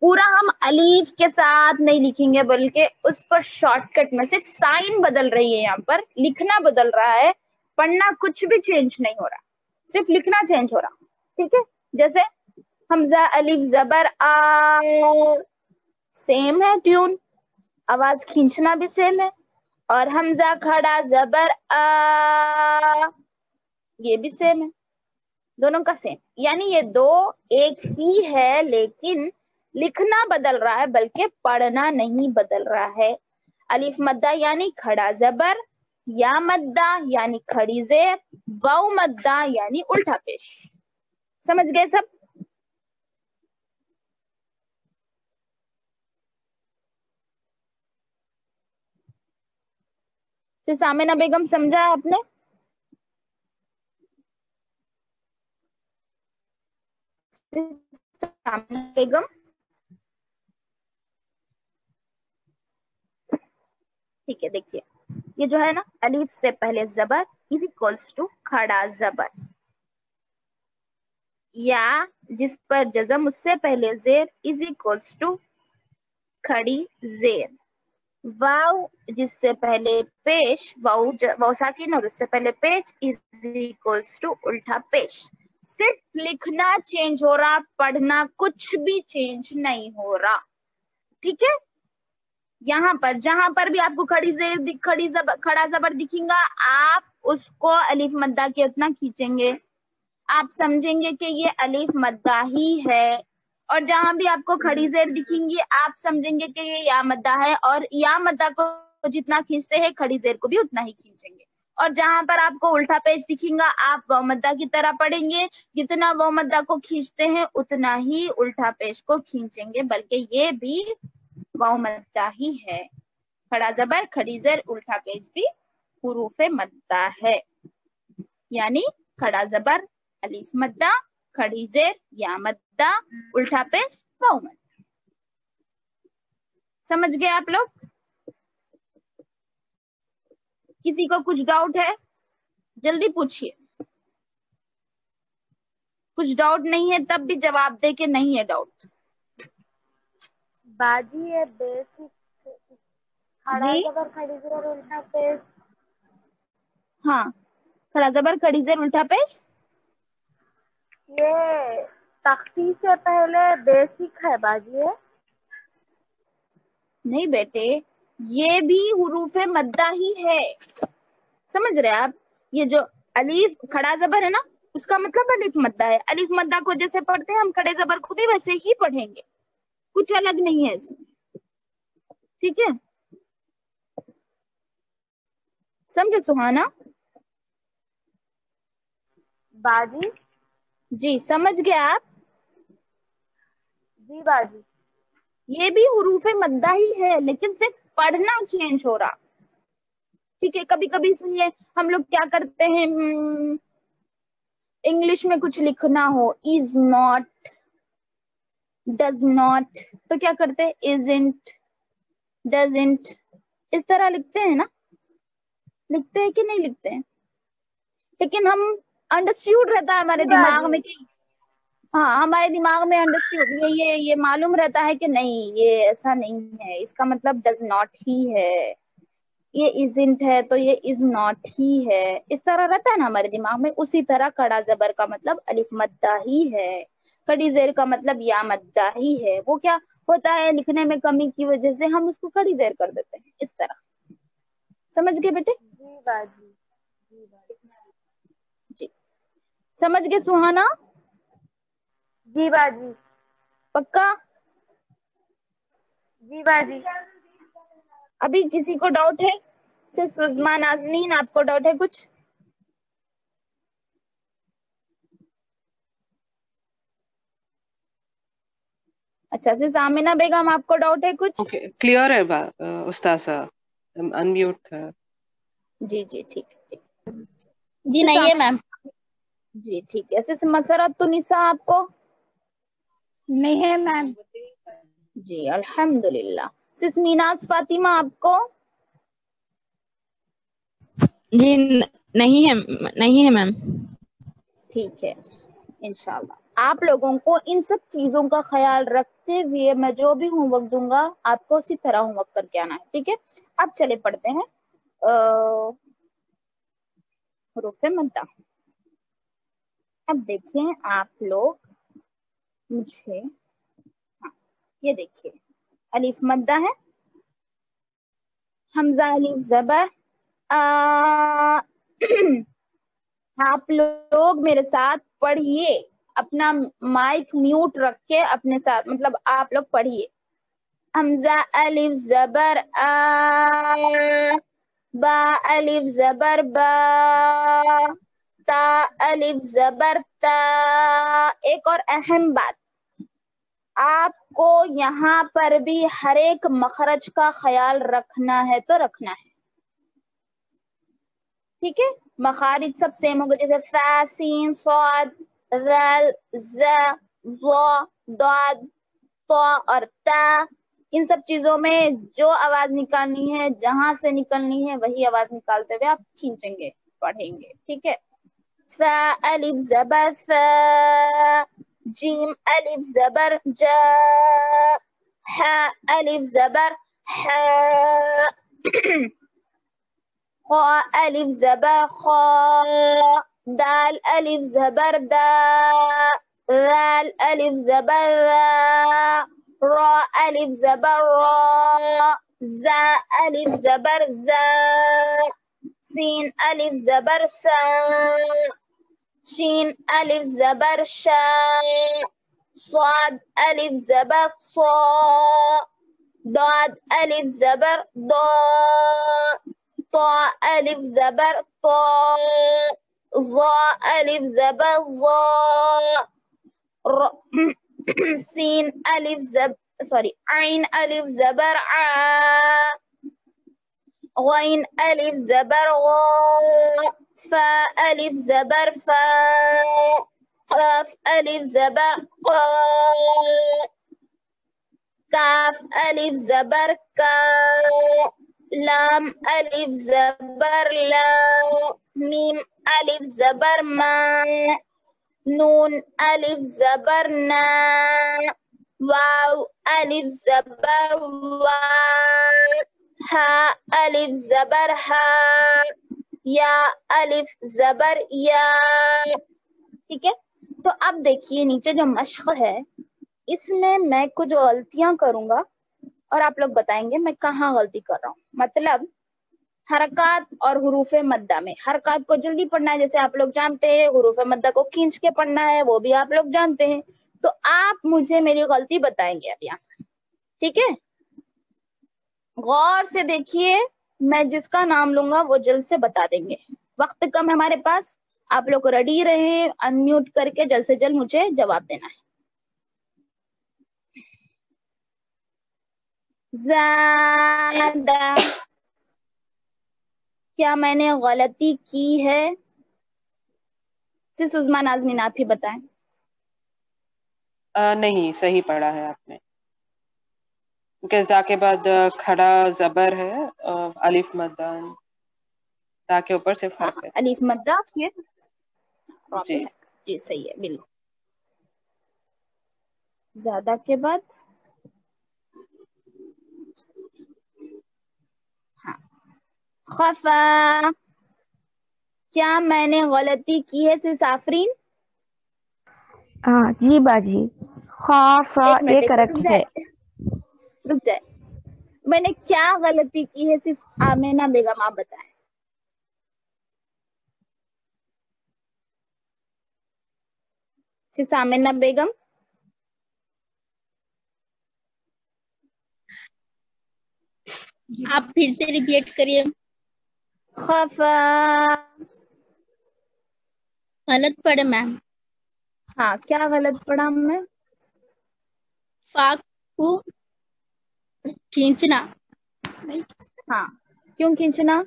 پورا ہم الف کے ساتھ نہیں لکھیں گے بلکہ اس پر شارٹ کٹ میں صرف سائن بدل رہی ہے، یہاں پر لکھنا بدل رہا ہے، پڑھنا کچھ بھی چینج نہیں ہو رہا، صرف لکھنا چینج ہو رہا. ٹھیک ہے. جیسے حمزہ الف زبر آ سیم ہے ٹیون، آواز کھینچنا بھی سیم ہے. اور حمزہ کھڑا زبر آ یہ بھی سیم ہے، دونوں کا سیم. یعنی یہ دو ایک ہی ہے لیکن لکھنا بدل رہا ہے بلکہ پڑھنا نہیں بدل رہا ہے. الف مدہ یعنی کھڑا زبر، یا مدہ یعنی کھڑی زیر، واؤ مدہ یعنی الٹا پیش. سمجھ گئے سب؟ سامنہ بیگم سمجھا آپ نے؟ سامنہ بیگم ٹھیک ہے. دیکھیے یہ جو ہے نا الف سے پہلے زبر इज इक्वल्स टू खड़ा जबर, या जिस पर जज़म उससे पहले जेर इज इक्वल्स टू खड़ी जेर, वाव जिससे पहले पेश, वाव साकिन और उससे पहले पेश इज इक्वल्स टू उल्टा पेश। सिर्फ लिखना चेंज हो रहा, पढ़ना कुछ भी चेंज नहीं हो रहा, ठीक है। यहाँ पर जहां पर भी आपको खड़ी जेर खड़ा जबर दिखेगा, आप उसको अलिफ मद्दा के उतना खींचेंगे, आप समझेंगे कि ये अलिफ मद्दा ही है। और जहां भी आपको खड़ी जेर दिखेंगी, आप समझेंगे कि ये या मद्दा है, और या मद्दा को जितना खींचते हैं खड़ी जेर को भी उतना ही खींचेंगे। और जहां पर आपको उल्टा पेश दिखेगा, आप वाव मद्दा की तरह पढ़ेंगे, जितना वाव मद्दा को खींचते हैं उतना ही उल्टा पेश को खींचेंगे, बल्कि ये भी वाव मद्दा ही है। खड़ा जबर खड़ी जेर उल्टा पेश भी हुरूफ मद्दा है, यानी खड़ा जबर अलिफ मद्दा, खड़ी जेर या मद्दा, उल्टा पेश वाव मद्दा। समझ गए आप लोग? किसी को कुछ डाउट है? जल्दी पूछिए। कुछ डाउट नहीं है तब भी जवाब दे के नहीं है डाउट। बाजी ये बेसिक खड़ा जबर खड़ी जेर उल्टा पेश। हाँ, खड़ा जबर खड़ी जेर उल्टा पेश, ये तख्ती से पहले बेसिक है बाजी है? नहीं बेटे, ये भी हुरूफ मद्दा ही है। समझ रहे आप? ये जो अलीफ खड़ा जबर है ना, उसका मतलब अलिफ मद्दा है। अलिफ मद्दा को जैसे पढ़ते हैं हम खड़े जबर को भी वैसे ही पढ़ेंगे, कुछ अलग नहीं है इसमें, ठीक है। समझे सुहाना? बाजी जी समझ गए आप? जी बाजी। ये भी हुरूफ मद्दा ही है, लेकिन सिर्फ पढ़ना चेंज हो रहा, ठीक है। कभी कभी सुनिए, हम लोग क्या करते हैं, इंग्लिश में कुछ लिखना हो, इज नॉट, डज नॉट, तो क्या करते हैं, इजंट, डजंट, इस तरह लिखते हैं ना, लिखते हैं कि नहीं लिखते हैं? लेकिन हम अंडरस्टूड रहता है हमारे दिमाग में कि हाँ, हमारे दिमाग में अंडरस्टूड ये मालूम रहता है कि नहीं, ये ऐसा नहीं है, इसका मतलब डज नॉट ही है, ये इजंट है तो ये इज नॉट ही है, इस तरह रहता है ना हमारे दिमाग में। उसी तरह खड़ा जबर का मतलब अलिफ मद्दा ही है, खड़ी जेर का मतलब या मद्दा ही है। वो क्या होता है, लिखने में कमी की वजह से हम उसको खड़ी जेर कर देते हैं, इस तरह। समझ गए बेटे? जी बाजी। जी समझ गए सुहाना? जी बाजी। पक्का? जी बाजी। अभी किसी को डाउट है? सुषमा, नाज़नीन, आपको डाउट है कुछ? अच्छा, सिर्फ आमिना बेगम, आपको डाउट है कुछ? ओके, क्लियर है उस्ताज़ा, अनम्यूट था। जी जी ठीक है। जी नहीं है मैम। जी ठीक है। सिर्फ मसरत तो निशा आपको नहीं है मैम। जी अल्हम्दुलिल्लाह। सिर्फ मीनाज फातिमा आपको? जी नहीं है मैम। ठीक है, इंशाल्लाह आप लोगों को इन सब चीजों का ख्याल रखते हुए मैं जो भी होमवर्क दूंगा आपको उसी तरह होमवर्क करके आना है, ठीक है। अब चले पढ़ते हैं हुरूफ मद्दा। अब देखिए आप लोग मुझे, हाँ ये देखिए अलिफ मद्दा है, हमजा अलिफ जबर आप लोग मेरे साथ पढ़िए, अपना माइक म्यूट रख के अपने साथ, मतलब आप लोग पढ़िए। हमजा अलिफ जबर आ, बा अलिफ जबर बा, ता अलिफ जबर ता। एक और अहम बात, आपको यहाँ पर भी हर एक मखरज का ख्याल रखना है तो रखना है, ठीक है। मखारिज सब सेम होगा, जैसे फा, सीन, स्वाद, ज़ल, ज़, ज़, दाद, तो और ता। इन सब चीजों में जो आवाज निकालनी है, जहां से निकलनी है वही आवाज निकालते हुए आप खींचेंगे, पढ़ेंगे, ठीक है। सा अलिफ ज़बर सा, जीम अलिफ ज़बर जा, हा अलिफ ज़बर हा, खा अलिफ ज़बर खा, दाल अलिफ ज़बर दा, ذال अलिफ ज़बर रा, را अलिफ ज़बर रा, जा अलिफ ज़बर जा, सीन अलिफ ज़बर सा, शीन अलिफ ज़बर शा, صاد अलिफ ज़बर सा, दाद अलिफ ज़बर दा, طا अलिफ ज़बर ता, ज़ा अलिफ ज़बर ज़ा, सीन अलिफ आइन अलिफ ज़बर आ, غين अलिफ ज़बर ग़ा, फा अलिफ ज़बर फा, काफ अलिफ ज़बर क़ा, काफ अलिफ ज़बर का, लाम अलिफ ज़बर ला, मीम अलिफ ज़बर मा, नून अलिफ ज़बर ना, वाव अलिफ ज़बर वा, हा अलिफ ज़बर हा, या अलिफ ज़बर या, ठीक है। तो अब देखिए नीचे जो मश्क है इसमें मैं कुछ गलतियां करूंगा और आप लोग बताएंगे मैं कहाँ गलती कर रहा हूँ। मतलब हरकत और हुरूफ मद्दा में हरकत को जल्दी पढ़ना है जैसे आप लोग जानते हैं, हुरूफ मद्दा को खींच के पढ़ना है वो भी आप लोग जानते हैं। तो आप मुझे मेरी गलती बताएंगे अब यहाँ, ठीक है। गौर से देखिए, मैं जिसका नाम लूंगा वो जल्द से बता देंगे। वक्त कम है हमारे पास, आप लोग रेडी रहे, अनम्यूट करके जल्द से जल्द मुझे जवाब देना है। ज़्यादा, क्या मैंने गलती की है? सिर्फ उस्मान नाज़नीन आप ही बताएं। नहीं, सही पढ़ा है आपने, क्योंकि जा के बाद खड़ा जबर है, अलिफ मद्दा ता के ऊपर से फर्क है। अलिफ मद्दा फिर जी जी सही है बिल्कुल। ज्यादा के बाद हाँ खफा, क्या मैंने गलती की है सिर्फ आफरीन? हाँ जी बाजी, खाफा ये करेक्ट है। रुक जाए, मैंने क्या गलती की है सिर्फ आमिना बेगम आप बताएं। सिर्फ आमिना बेगम। आप फिर से रिपीट करिए। खफा गलत पढ़े मैम। हाँ क्या गलत पढ़ा मैं? फा को खींचना। हाँ क्यों खींचना?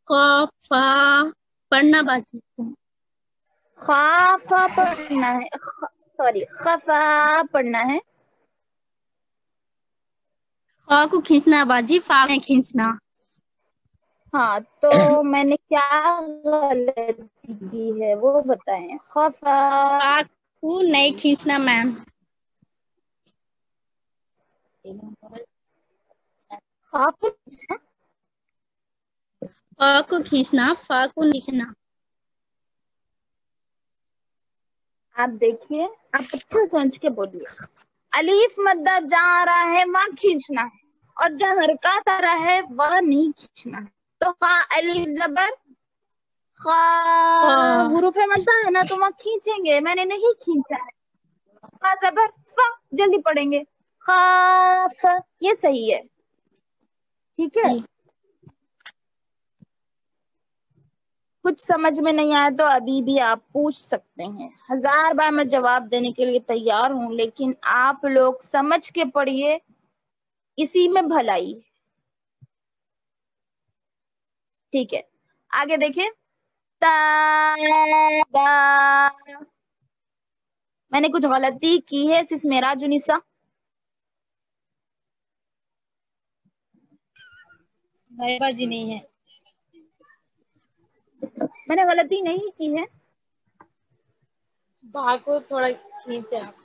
खफा पढ़ना बाजी। खाफा पढ़ना है, सॉरी खफा पढ़ना है। खा को खींचना बाजी, फा नहीं खींचना। हाँ तो मैंने क्या गलती की है वो बताएं। खफा फा को नहीं खींचना मैम। खा को खींचना, फा को खींचना। आप देखिए, आप अच्छे सोच के बोलिए। अलीफ मद्दा जहाँ आ रहा है वहाँ खींचना है और जहाँ हरकत आ रहा है वह नहीं खींचना है। तो खा अलीफ जबर खा हुरूफे मद्दा है ना तो वहाँ खींचेंगे, मैंने नहीं खींचा है। खा जबर फा, जल्दी पढ़ेंगे खाफ, ये सही है, ठीक है। कुछ समझ में नहीं आया तो अभी भी आप पूछ सकते हैं, 1000 बार मैं जवाब देने के लिए तैयार हूं, लेकिन आप लोग समझ के पढ़िए, इसी में भलाई है, ठीक है। आगे देखिए, ताबा, میں نے کچھ غلطی کی ہے سس معراج النساء؟ نہیں باجی نہیں ہے. میں نے غلطی نہیں کی ہے. با کو تھوڑا کھینچے آپ.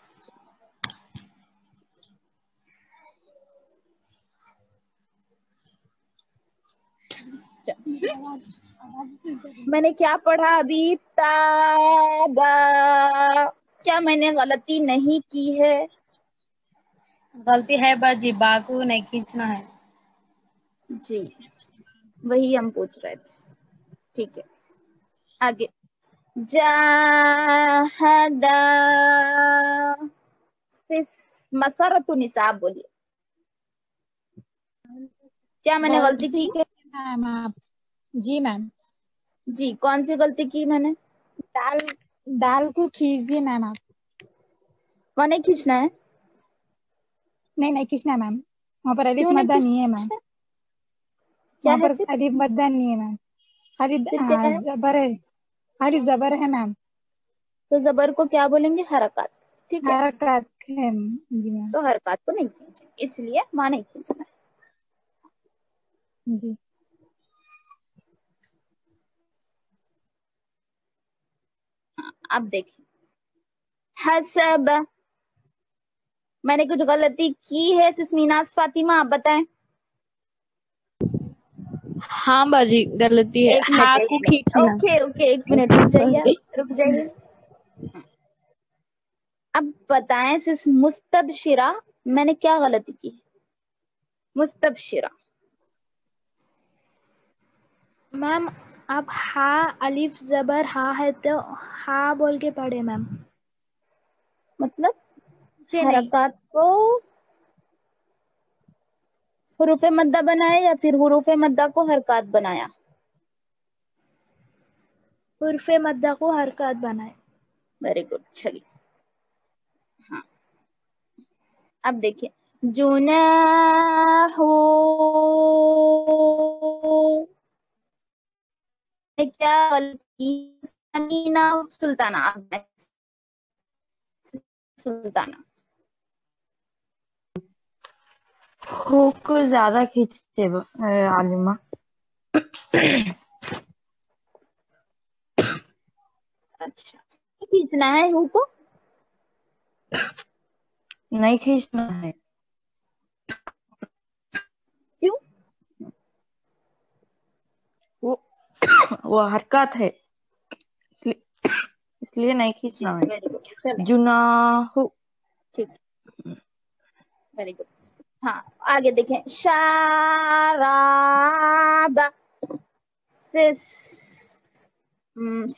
میں نے کیا پڑھا ابھی؟ تابا. کیا میں نے غلطی نہیں کی ہے؟ غلطی ہے باجی، با کو نہیں کھینچنا ہے. جی وہی ہم پوچھ رہے تھے. ٹھیک ہے آگے. جاہدا مسرت النساء بولیے. کیا میں نے غلطی کی؟ میم آپ. جی میم. جی کون سی غلطی کی میں نے؟ دال کو کھیچیے میم آپ. وہاں نہیں کھینچنا ہے. نہیں کھینچنا ہے میم. وہاں پر الف کیوں نہیں مدہ نہیں ہے میم. کھینچنا؟ کیا وہاں ہے پر پھر؟ الف مدہ نہیں ہے میم. پھر کیا ہے؟ زبر ہے. خالی زبر ہے میم. تو زبر کو کیا بولیں گے؟ حرکات. ٹھیک ہے حرکات ہے جی میم. تو حرکات کو نہیں کھینچیں، اس لیے وہاں نہیں کھینچنا ہے. جی. اب دیکھیں حسب. میں نے کچھ غلطی کی ہے سسمیناز فاطمہ؟ آپ بتائیں. ہاں باجی غلطی ہے. ایک منٹ ہاں ایک کو منٹ کھینچنا. اوکے ایک منٹ رک جائیے. اب بتائیں سس مستبشرہ میں نے کیا غلطی کی؟ مستبشرہ. میم آپ ہا الف زبر ہا ہے تو ہا بول کے پڑھے میم. مطلب جی نہیں حرکات کو حروف مدہ بنایا یا پھر حروف مدہ کو حرکات بنایا؟ حرف مدہ کو حرکات بنائے. Very good. چلیے ہاں اب دیکھیے جناح کیا غلطی؟ سمینا سلطانہ. سلطانہ ہو کو زیادہ کھینچتے عالمہ. اچھا کھینچنا ہے ہو کو؟ نہیں کھینچنا ہے. کیوں؟ وہ حرکات ہے اس لیے نہیں جی کھینچنا ویری ہے. گڈ. چلیں جناح. ٹھیک ویری گڈ. ہاں آگے دیکھیں شاراب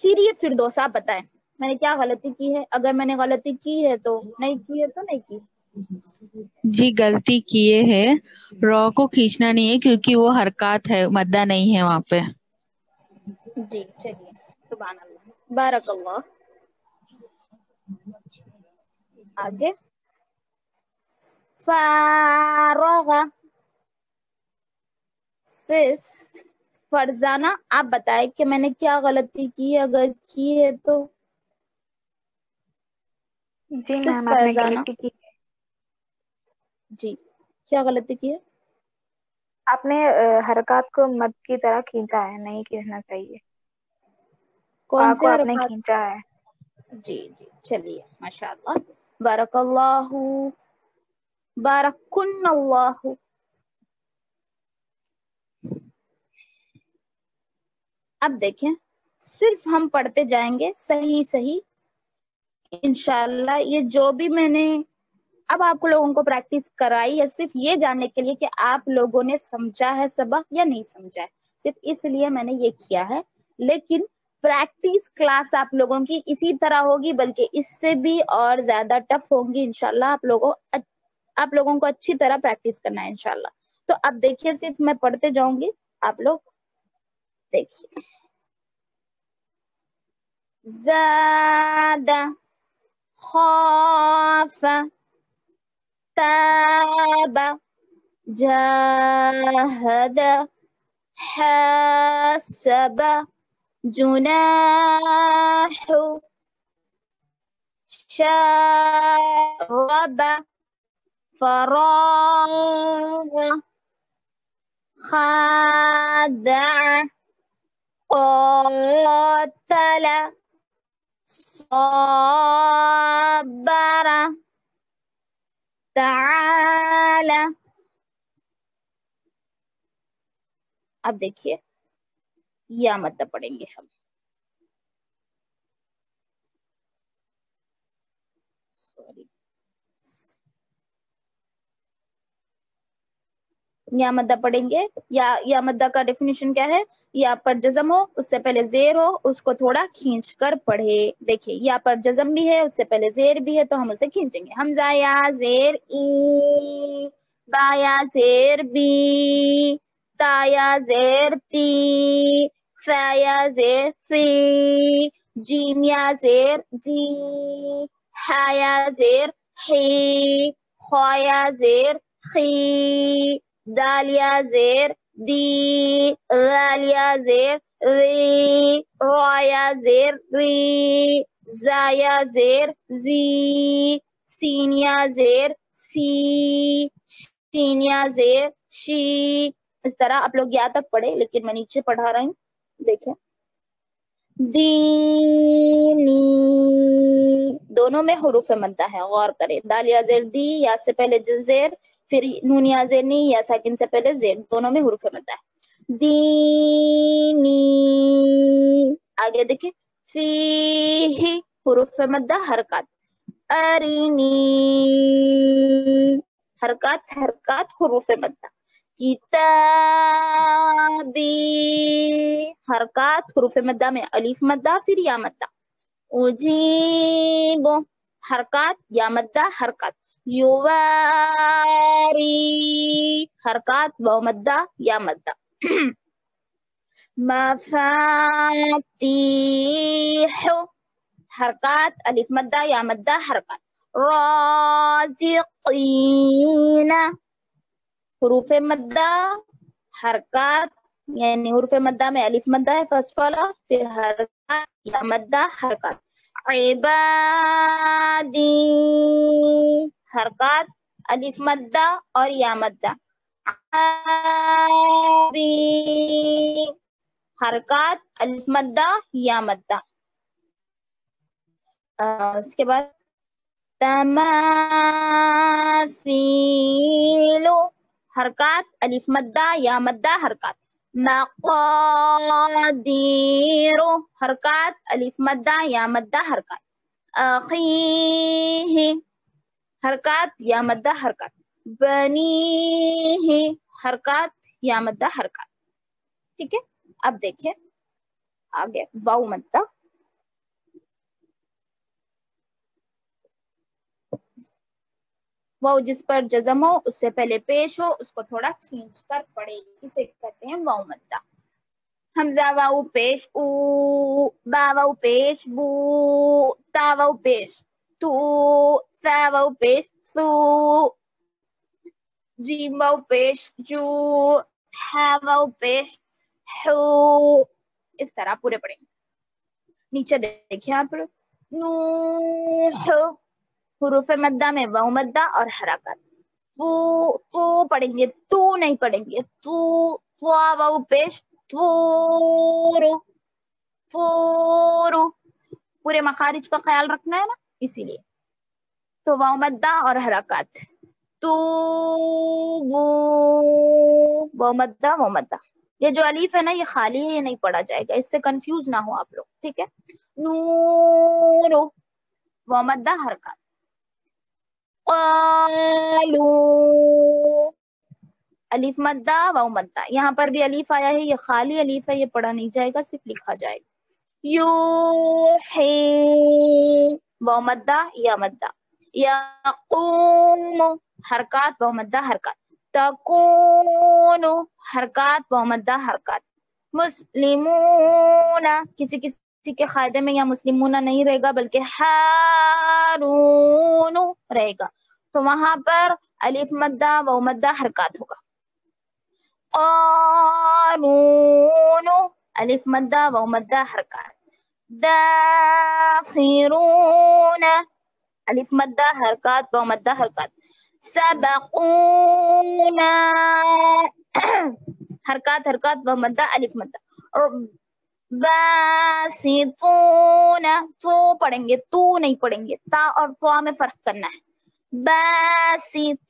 سیریت فردوس. آپ بتائیں میں نے کیا غلطی کی ہے؟ اگر میں نے غلطی کی ہے تو نہیں کی ہے تو نہیں کی. جی غلطی کیے ہے. رو کو کھینچنا نہیں ہے کیونکہ وہ حرکات ہے، مدہ نہیں ہے وہاں پہ. جی چلیے سبحان اللہ بارک اللہ. آگے فارغ سس فرزانہ. آپ بتائیں کہ میں نے کیا غلطی کی ہے؟ اگر کی ہے تو جی سس میم آپ نے فرزانہ. غلطی کی. جی کیا غلطی کی ہے؟ آپ نے حرکات کو مد کی طرح کھینچا ہے، نہیں کھینچنا چاہیے. کون کو سے آپ نے حرکات؟ کھینچا ہے. جی چلیے ماشاء اللہ بارک اللہ بارکن اللہ. اب دیکھیں صرف ہم پڑھتے جائیں گے صحیح انشاءاللہ. یہ جو بھی میں نے اب آپ لوگوں کو پریکٹس کرائی ہے صرف یہ جاننے کے لیے کہ آپ لوگوں نے سمجھا ہے سبق یا نہیں سمجھا ہے. صرف اس لیے میں نے یہ کیا ہے. لیکن پریکٹس کلاس آپ لوگوں کی اسی طرح ہوگی بلکہ اس سے بھی اور زیادہ ٹف ہوگی انشاءاللہ. آپ لوگوں کو اچھی طرح پریکٹس کرنا ہے انشاءاللہ. تو اب دیکھیے صرف میں پڑھتے جاؤں گی آپ لوگ دیکھیے. زاد خاف تاب جاهد حاسب جناح شرب فراغ خادع قاتل صبر تعالى. اب دیکھیے یا مدہ پڑھیں گے ہم. یا مدہ پڑھیں گے. یا مدہ کا ڈیفینیشن کیا ہے؟ یا پر جزم ہو، اس سے پہلے زیر ہو، اس کو تھوڑا کھینچ کر پڑھے. دیکھیے یا پر جزم بھی ہے، اس سے پہلے زیر بھی ہے، تو ہم اسے کھینچیں گے. حمزہ یا زیر ای، با یا زیر بی، تا یا زیر تی، فا یا زیر فی، جیم یا زیر جی، ہا یا زیر حی، خوا یا زیر خی، دال یا زیر دی، غال یا زیر ری، را یا زیر ری، زا یا زیر زی، سین یا زیر سی، شین یا زیر شی. اس طرح آپ لوگ یا تک پڑھے، لیکن میں نیچے پڑھا رہی ہوں. دیکھیں دینی دونوں میں حروف مدہ ہے، غور کریں. دال یا زیر دی، یا سے پہلے زیر، پھر نون یا زیر نی، یا ساکن سے پہلے زیر، دونوں میں حروف مدہ ہے. دینی. آگے دیکھیں فیہ حروف مدہ حرکات. ارینی حرکات حروف مدہ. کتابی حرکات حروف مدہ میں الف مدہ پھر یا مدہ. اجیب حرکات یا مدہ حرکات. یواری حرکات واو مدہ یا مدہ. مفاتیح حرکات الف مدہ یا مدہ حرکات. رازقین حروف مدہ حرکات، یعنی حروف مدہ میں الف مدہ ہے فرسٹ والا، پھر حرکات یا مدہ حرکات. عبادی حرکات الف مدہ اور یا مدہ. عابی حرکات الف مدہ یا مدہ. اس کے بعد تماثیل حرکات الف مدہ یا مدہ حرکات. مقادیر حرکات الف مدہ یا مدہ حرکات. اخیہ حرکات یا مدہ حرکات. بنیہ حرکات یا مدہ حرکات. ٹھیک ہے. اب دیکھیں آگے واو مدہ. واو جس پر جزم ہو، اس سے پہلے پیش ہو، اس کو تھوڑا کھینچ کر پڑے، اسے کہتے ہیں واو مدہ. حمزہ واو پیش او، با واو پیش بو، تا واو پیش تو، سا واو پیش سو، جیم واو پیش جو، ہا واو پیش ہو. اس طرح پورے پڑھیں گے. نیچے دیکھیں آپ لوگ نوح حروف مدہ میں واو مدہ اور حرکات. تو پڑھیں گے، تو نہیں پڑھیں گے. تو واو پیش تورو، تورو. پورے مخارج کا خیال رکھنا ہے نا، اسی لیے. تو واو مدہ اور حرکات. تو واو مدہ واو مدہ. یہ جو الف ہے نا یہ خالی ہے، یہ نہیں پڑھا جائے گا، اس سے کنفیوز نہ ہو آپ لوگ. ٹھیک ہے. نورو واو مدہ حرکات. قالو الف مدہ واو مدہ. یہاں پر بھی الف آیا ہے، یہ خالی الف ہے، یہ پڑھا نہیں جائے گا، صرف لکھا جائے گا. یوحی واو مدہ یا مدہ. یقوم حرکات واو مدہ حرکات. تکون حرکات واو مدہ حرکات. مسلمون کسی کے قاعدے میں یا مسلمون نہیں رہے گا بلکہ ہارون رہے گا، تو وہاں پر الف مدہ واو مدہ حرکات ہوگا. قانون الف مدہ واو مدہ حرکات. داخرون अलिफ मद्दा हरकत वाव मद्दा हरकत। सबकूना हरकत हरकत वाव मद्दा अलिफ मद्दा। और बासितूना तो पढ़ेंगे, तू नहीं पढ़ेंगे, ता और त्वा में फर्क करना है। बासितूना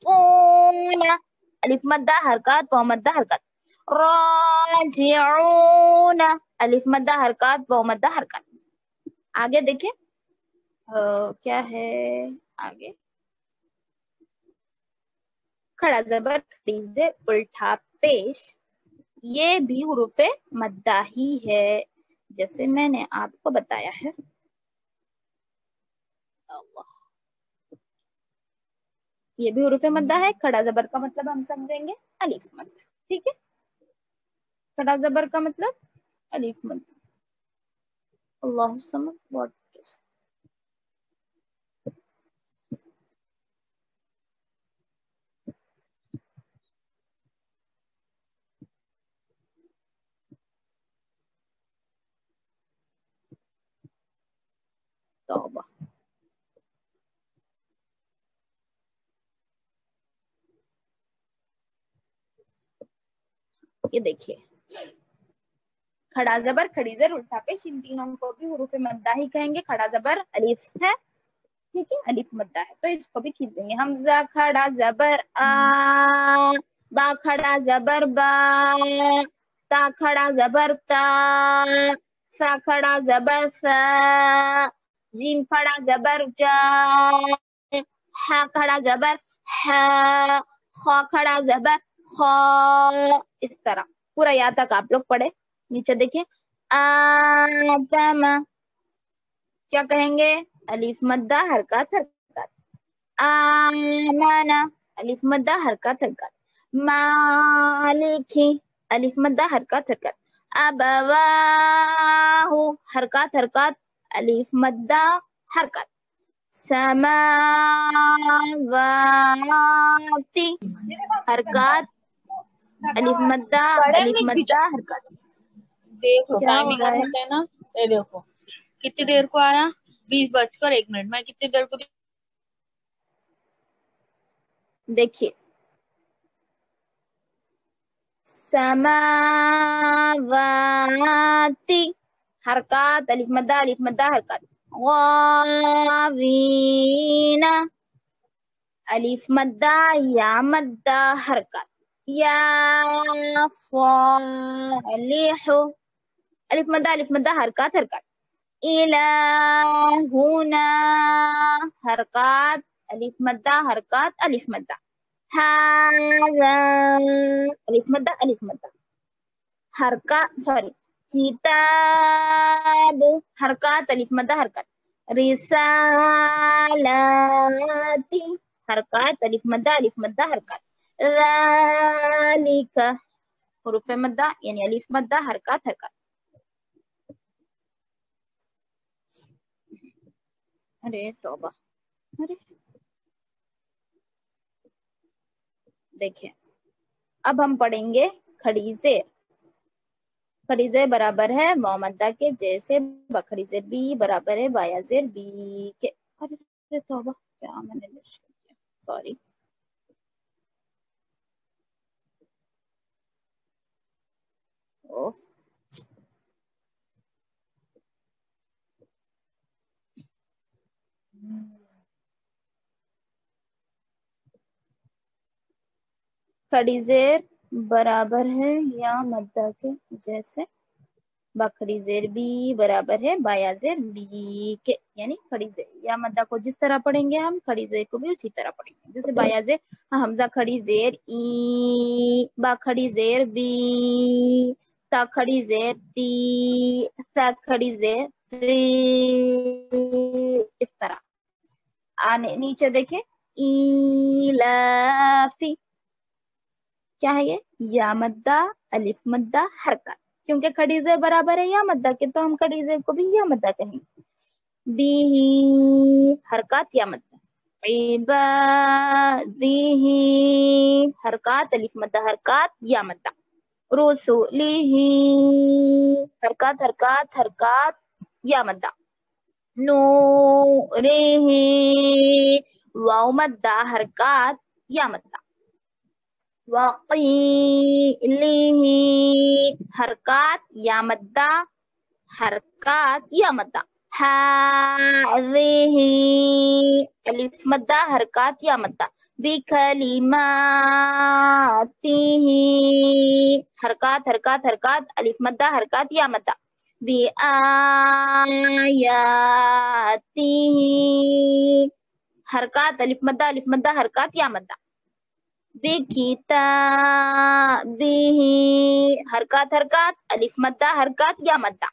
अलिफ मद्दा हरकत वाव मद्दा हरकत। राजिऊना अलिफ मद्दा हरकत वाव मद्दा हरकत। आगे देखिए क्या है आगे, खड़ा जबर खड़ी जेर उल्टा पेश, ये भी हुरूफ मद्दा ही है जैसे मैंने आपको बताया है। ये भी हुरूफ मद्दा है। खड़ा जबर का मतलब हम समझेंगे अलिफ मद्दा, ठीक है। खड़ा जबर का मतलब अलिफ मद्दा। अल्लाहु समद व्हाट इज तौबा। ये देखिए खड़ा जबर खड़ी जेर उल्टा पेश, इन तीनों को भी हुरूफ मद्दा ही कहेंगे। खड़ा जबर अलिफ है, ठीक है, अलिफ मद्दा है तो इसको भी खींचेंगे। हमजा खड़ा जबर आ, बा खड़ा जबर बा, ता खड़ा जबर ता, सा खड़ा जबर सा, जीम खड़ा जबर जा, हा खड़ा जबर हा, खा खड़ा जबर खा। इस तरह पूरा यहाँ तक आप लोग पढ़े। नीचे देखिए आदम क्या कहेंगे, अलिफ मद्दा हरकत हरकत। आमना अलिफ मद्दा हरकत हरकत। मालिकी अलिफ मद्दा हरकत हरकत। अबवाहु हरकत हरकत अलिफ मद्दा हरकत। समावाती हरकत अलिफ मद्दा हरकत। देखो क्या हो टाइमिंग रहा है? होता है ना, ये देखो कितनी देर को आया, 20:01। मैं कितनी देर को देखिए समावाती हरकत अलिफ मद्दा हरकत। गावीना अलिफ मद्दा या मद्दा हरकत। या सालिहु अलिफ मद्दा हरकत हरकत। इलाहुना हरकत अलिफ मद्दा हरकत अलिफ मद्दा। हाज़ा अलिफ मद्दा हरकत सॉरी। किताब हरकत अलिफ मद्दा हरकत। रिसालाती हरकत अलिफ मद्दा हरकत। ज़ालिका हुरूफ मद्दा यानी अलिफ मद्दा हरकत हरकत। अरे तौबा, अरे देखिए अब हम पढ़ेंगे खड़ी जेर। खड़ी जेर बराबर है वाव मद्दा के, जैसे बखड़ी जेर बी बराबर है बाया जेर बी के। अरे तौबा क्या मैंने किया, सॉरी। खड़ी जेर बराबर है या मद्दा के, जैसे बखड़ी जेर बी बराबर है बाया जेर बी के, यानी खड़ी जेर या मद्दा को जिस तरह पढ़ेंगे हम खड़ी जेर को भी उसी तरह पढ़ेंगे। जैसे बाया जेर हमजा खड़ी जेर ई, बा खड़ी जेर बी, ता खड़ी जेर ती, सा खड़ी जेर ती, इस तरह। आने नीचे देखें इलाफी क्या है ये, या मद्दा अलिफ मद्दा हरकत, क्योंकि खड़ी जेर बराबर है या मद्दा के तो हम खड़ी जेर को भी या मद्दा कहेंगे। बिही हरकत या मद्दा। इबादिही हरकत अलिफ मद्दा हरकत या मद्दा। रुसुलिही हरकत हरकत हरकत या मद्दा। नूरिही, वाव मद्दा हरकत या मद्दा, वक़ीलिही हरकत या मद्दा, हरकत या मद्दा, हाज़िही अलिफ मद्दा हरकत या मद्दा, बिकलिमातिही हरकत हरकत हरकत अलिफ मद्दा हरकत या मद्दा, बिआयातिही हरकत अलिफ मद्दा हरकत या मद्दा, बिकिताबिही हरकत हरकत अलिफ मद्दा हरकत या मद्दा,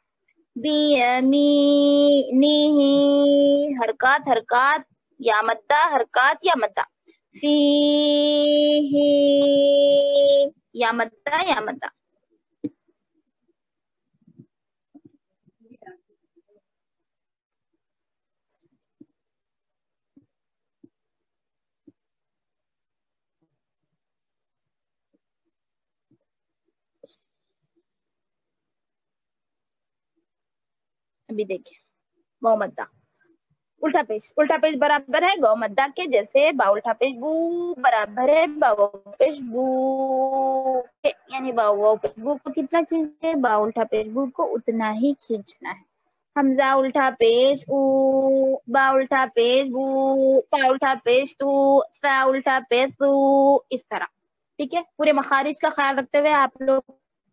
बियमीनिही हरकत हरकत या मद्दा हरकत या मद्दा, फीही या मद्दा या मद्दा। अभी देखिए गौ मद्दा उल्टा पेश बराबर है गौ मद्दा के, जैसे बा उल्टा पेश बू बराबर है बा पेश बू के, यानी बा पेश बू को कितना खींचना है, बा उल्टा पेश बू को उतना ही खींचना है। हमजा उल्टा पेश ऊ, बा उल्टा पेश बू, ता उल्टा पेश तू, सा उल्टा पेश तू, इस तरह। ठीक है, पूरे मखारिज का ख्याल रखते हुए आप लोग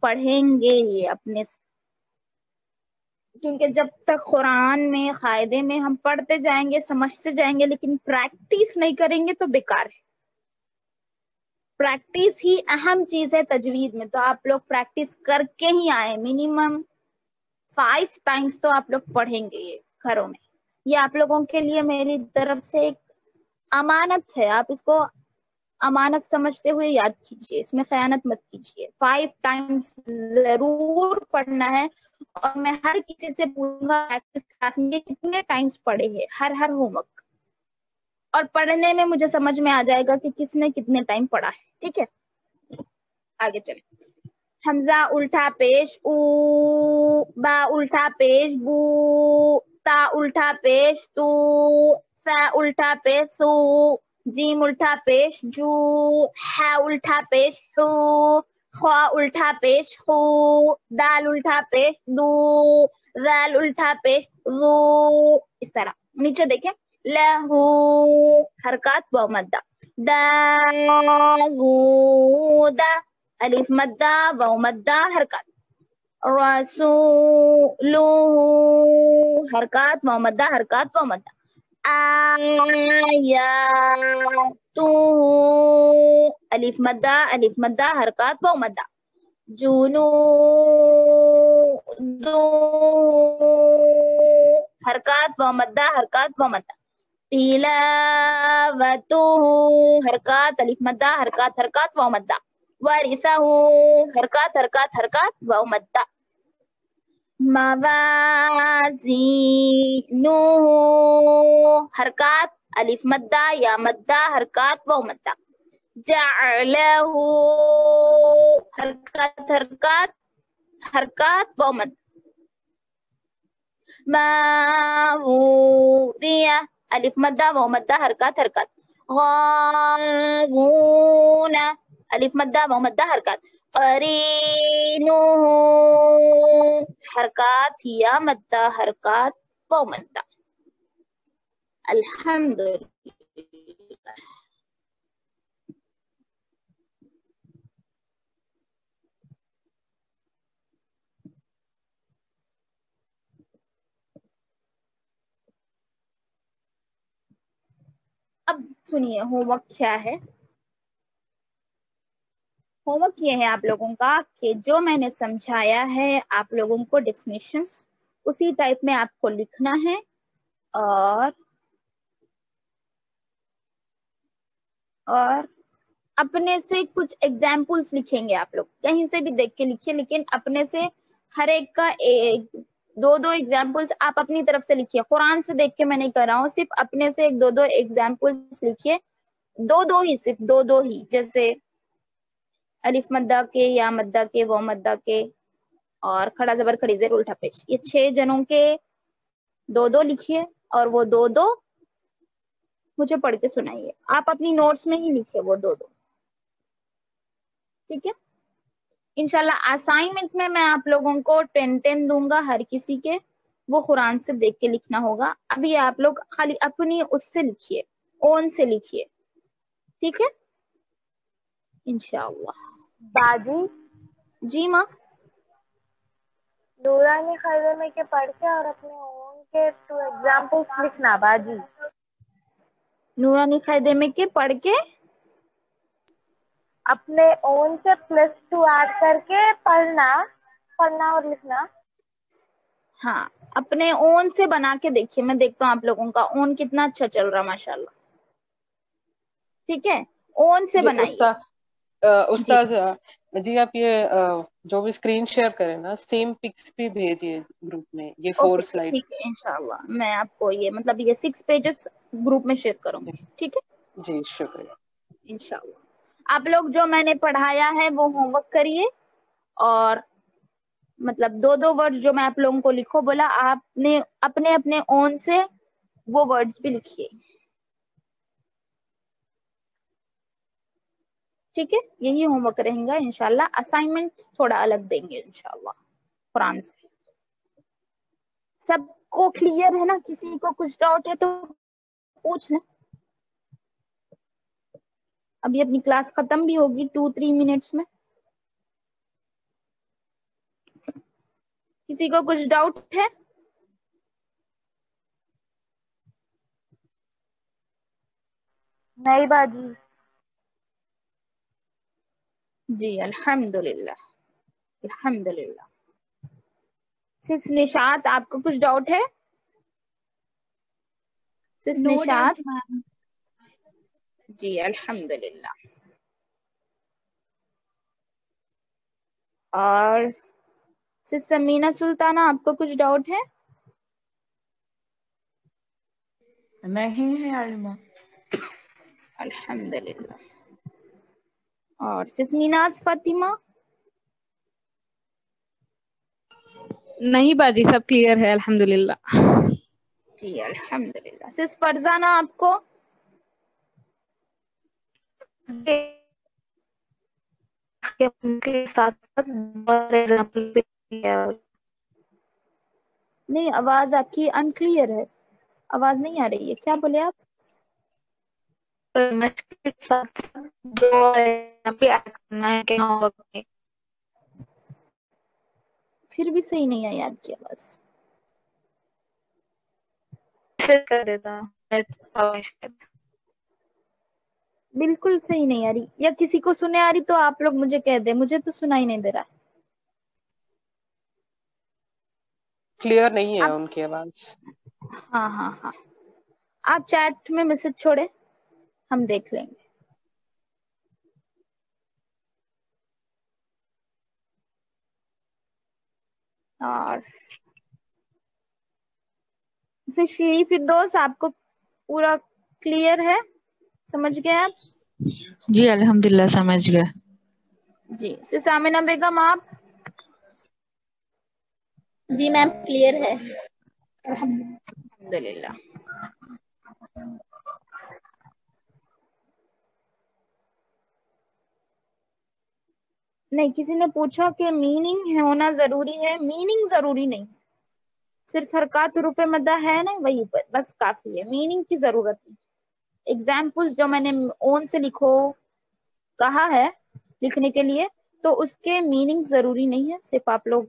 पढ़ेंगे ये अपने से, क्योंकि जब तक कुरान में कायदे में हम पढ़ते जाएंगे समझते जाएंगे लेकिन प्रैक्टिस नहीं करेंगे तो बेकार है। प्रैक्टिस ही अहम चीज है तजवीद में, तो आप लोग प्रैक्टिस करके ही आए, मिनिमम 5 टाइम्स तो आप लोग पढ़ेंगे ये घरों में। ये आप लोगों के लिए मेरी तरफ से एक अमानत है, आप इसको अमानत समझते हुए याद कीजिए, इसमें खयानत मत कीजिए। 5 टाइम्स जरूर पढ़ना है, और मैं हर किसी से पूछूंगा प्रैक्टिस क्लास में कितने टाइम्स पढ़े हैं हर होमवर्क, और पढ़ने में मुझे समझ में आ जाएगा कि किसने कितने टाइम पढ़ा है। ठीक है, आगे चले। हमजा उल्टा पेश ऊ, बा उल्टा पेश बू, ता उल्टा पेश तू, सा उल्टा पेश सू, जीम उल्टा पेश जू, हा उल्टा पेश हू, ख्वा उल्टा पेश हू, दाल उल्टा पेश दू, जाल उल्टा पेश जू, इस तरह। नीचे देखें, लहू हरकत व मद्दा, दाऊदा अलिफ मद्दा व मद्दा हरकत, रसूलुहु हरकत व मद्दा हरकत व मद्दा, आयातुहु अलिफ मद्दा हरकत व मद्दा, जुनूदुहु हरकत व मद्दा हरकत व मद्दा, तिलावतुहु हरकत अलिफ मद्दा हरकत हरकत व मद्दा, वरिसहु हरकत हरकत हरकत व मद्दा, मवाज़ीनुहु हरकत अलिफ मद्दा या मद्दा हरकत व मद्दा, जअलहु हरकत हरकत हरकत व मद्दा, मावूरिया अलिफ मद्दा व मद्दा हरकत हरकत, गावूना अलिफ मद्दा व मद्दा हरकत, करीनुहु हरकत या मद्दा हरकत व मद्दा। अल्हम्दुलिल्लाह। अब सुनिए होमवर्क क्या है। होमवर्क ये है आप लोगों का कि जो मैंने समझाया है आप लोगों को डेफिनेशंस उसी टाइप में आपको लिखना है, और अपने से कुछ एग्जाम्पल्स लिखेंगे। आप लोग कहीं से भी देख के लिखिए, लेकिन अपने से हर एक का एक दो एग्जाम्पल्स आप अपनी तरफ से लिखिए। कुरान से देख के मैं नहीं कर रहा हूँ, सिर्फ अपने से एक दो एग्जाम्पल्स लिखिए, दो ही, सिर्फ दो ही। जैसे अलिफ मद्दा के, या मद्दा के, वो मद्दा के, और खड़ा जबर खड़ी जेर उल्टा पेश, ये 6 जनों के دو دو لکھیے اور وہ دو دو مجھے پڑھ کے سنائیے. آپ اپنی نوٹس میں ہی لکھیے وہ دو دو. ٹھیک ہے. انشاءاللہ اسائنمنٹ میں آپ لوگوں کو 10 دوں گا ہر کسی کے. وہ قرآن سے دیکھ کے لکھنا ہوگا. ابھی آپ لوگ خالی اپنی اس سے لکھیے, اون سے لکھیے. ٹھیک ہے انشاءاللہ. باجی جی ماں. نورانی خزانے کے پڑھ کے اور اپنے اون کے 2 ایگزامپلس لکھنا باجی. نورانی خیمے کے پڑھ کے اپنے اون سے +2 ایڈ کر کے پڑھنا اور لکھنا. ہاں اپنے اون سے بنا کے دیکھیے. میں دیکھتا ہوں آپ لوگوں کا اون کتنا اچھا چل رہا ماشاءاللہ. ٹھیک ہے اون سے جی بنائیے. جی استاذ جی آپ یہ جو بھی اسکرین شیئر کریں نا سیم پکس بھی بھیجیے گروپ میں. یہ 4 اوکے سلائڈ. ٹھیک ہے انشاءاللہ. میں آپ کو یہ مطلب یہ 6 پیجز گروپ میں شیئر کروں گی. ٹھیک ہے جی شکریہ. انشاءاللہ. آپ لوگ جو میں نے پڑھایا ہے وہ ہوم ورک کریے اور مطلب 2 ورڈ جو میں آپ لوگوں کو لکھو بولا آپ نے اپنے اپنے اون سے وہ ورڈز بھی لکھیے. ٹھیک ہے یہی ہوم ورک رہیں گا انشاءاللہ. اسائنمنٹ تھوڑا الگ دیں گے انشاءاللہ قرآن سے. سب کو کلیئر ہے نا؟ کسی کو کچھ ڈاؤٹ ہے تو پوچھ لیں. ابھی اپنی کلاس ختم بھی ہوگی 2-3 منٹس میں. کسی کو کچھ ڈاؤٹ ہے؟ نہیں باجی. جی الحمدللہ الحمدللہ. سس نشاط آپ کو کچھ ڈاؤٹ ہے؟ سس No نشاط. doubts, ma'am. جی الحمدللہ. اور سس سمینہ سلطانہ آپ کو کچھ ڈاؤٹ ہے؟ نہیں ہے علمہ. الحمدللہ. اور سس میناز فاطمہ. نہیں باجی سب کلیئر ہے الحمدللہ. جی الحمدللہ. سس فرزانہ آپ کو؟ کے ساتھ ایگزامپل نہیں آواز آپ کی انکلیئر ہے. آواز نہیں آ رہی ہے. کیا بولے آپ؟ کے ساتھ 2 ایگزامپل ایڈ کرنا ہے کہ ہوم ورک میں. پھر بھی صحیح نہیں آئی آپ کی آواز. کر دیتا بالکل صحیح نہیں آ رہی. یا کسی کو سنے آ رہی تو آپ لوگ مجھے کہہ دیں. مجھے تو سنائی نہیں دے رہا. کلیئر نہیں ہے آپ ان کی آواز. ہاں ہاں ہاں آپ چیٹ میں میسج چھوڑے ہم دیکھ لیں گے. اور شیری فردوس آپ کو پورا کلیئر ہے؟ سمجھ گئے آپ؟ جی الحمدللہ سمجھ گئے. جی سس آمنہ بیگم آپ؟ جی میم کلیئر ہے. الحمدللہ. نہیں کسی نے پوچھا کہ میننگ ہونا ضروری ہے. میننگ ضروری نہیں. صرف حرکات حروف مدہ ہے نا وہی پر بس کافی ہے. میننگ کی ضرورت نہیں. ایگزامپلز جو میں نے اون سے لکھو کہا ہے لکھنے کے لیے تو اس کے میننگ ضروری نہیں ہے. صرف آپ لوگ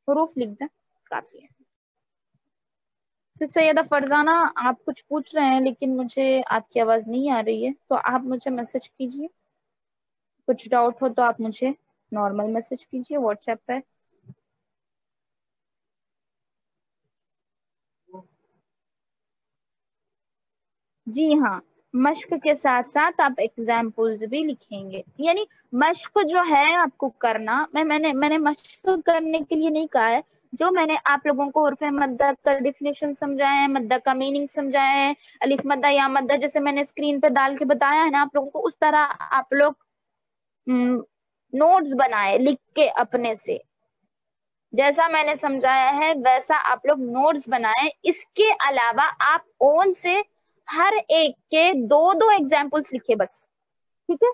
حروف لکھ دیں کافی ہے. سیدہ فرزانہ آپ کچھ پوچھ رہے ہیں لیکن مجھے آپ کی آواز نہیں آ رہی ہے تو آپ مجھے میسج کیجیے. کچھ ڈاؤٹ ہو تو آپ مجھے نارمل میسج کیجیے واٹس ایپ پہ. جی ہاں مشق کے ساتھ ساتھ آپ ایگزامپلز بھی لکھیں گے. یعنی مشق جو ہے آپ کو کرنا میں نے مشق کرنے کے لیے نہیں کہا ہے. جو میں نے آپ لوگوں کو حروف مدہ کا ڈیفینیشن سمجھایا ہے, مدہ کا میننگ سمجھایا ہے, الف مدہ یا مدہ جیسے میں نے اسکرین پہ ڈال کے بتایا ہے نا آپ لوگوں کو, اس طرح آپ لوگ نوٹس بنائے لکھ کے اپنے سے. جیسا میں نے سمجھایا ہے ویسا آپ لوگ نوٹس بنائیں. اس کے علاوہ آپ اون سے ہر ایک کے 2 ایگزامپلس لکھے بس. ٹھیک ہے,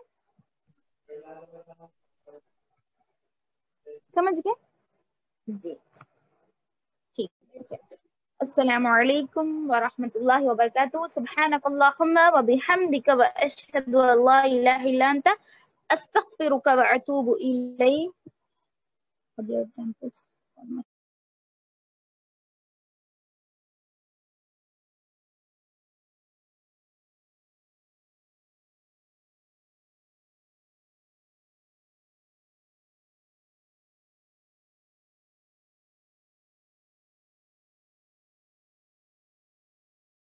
سمجھ گئے جی؟ ٹھیک ہے. السلام علیکم ورحمۃ اللہ وبرکاتہ. سبحانک اللہم وبحمدک واشہد ان لا الہ الا انت استغفرک واتوب الیک.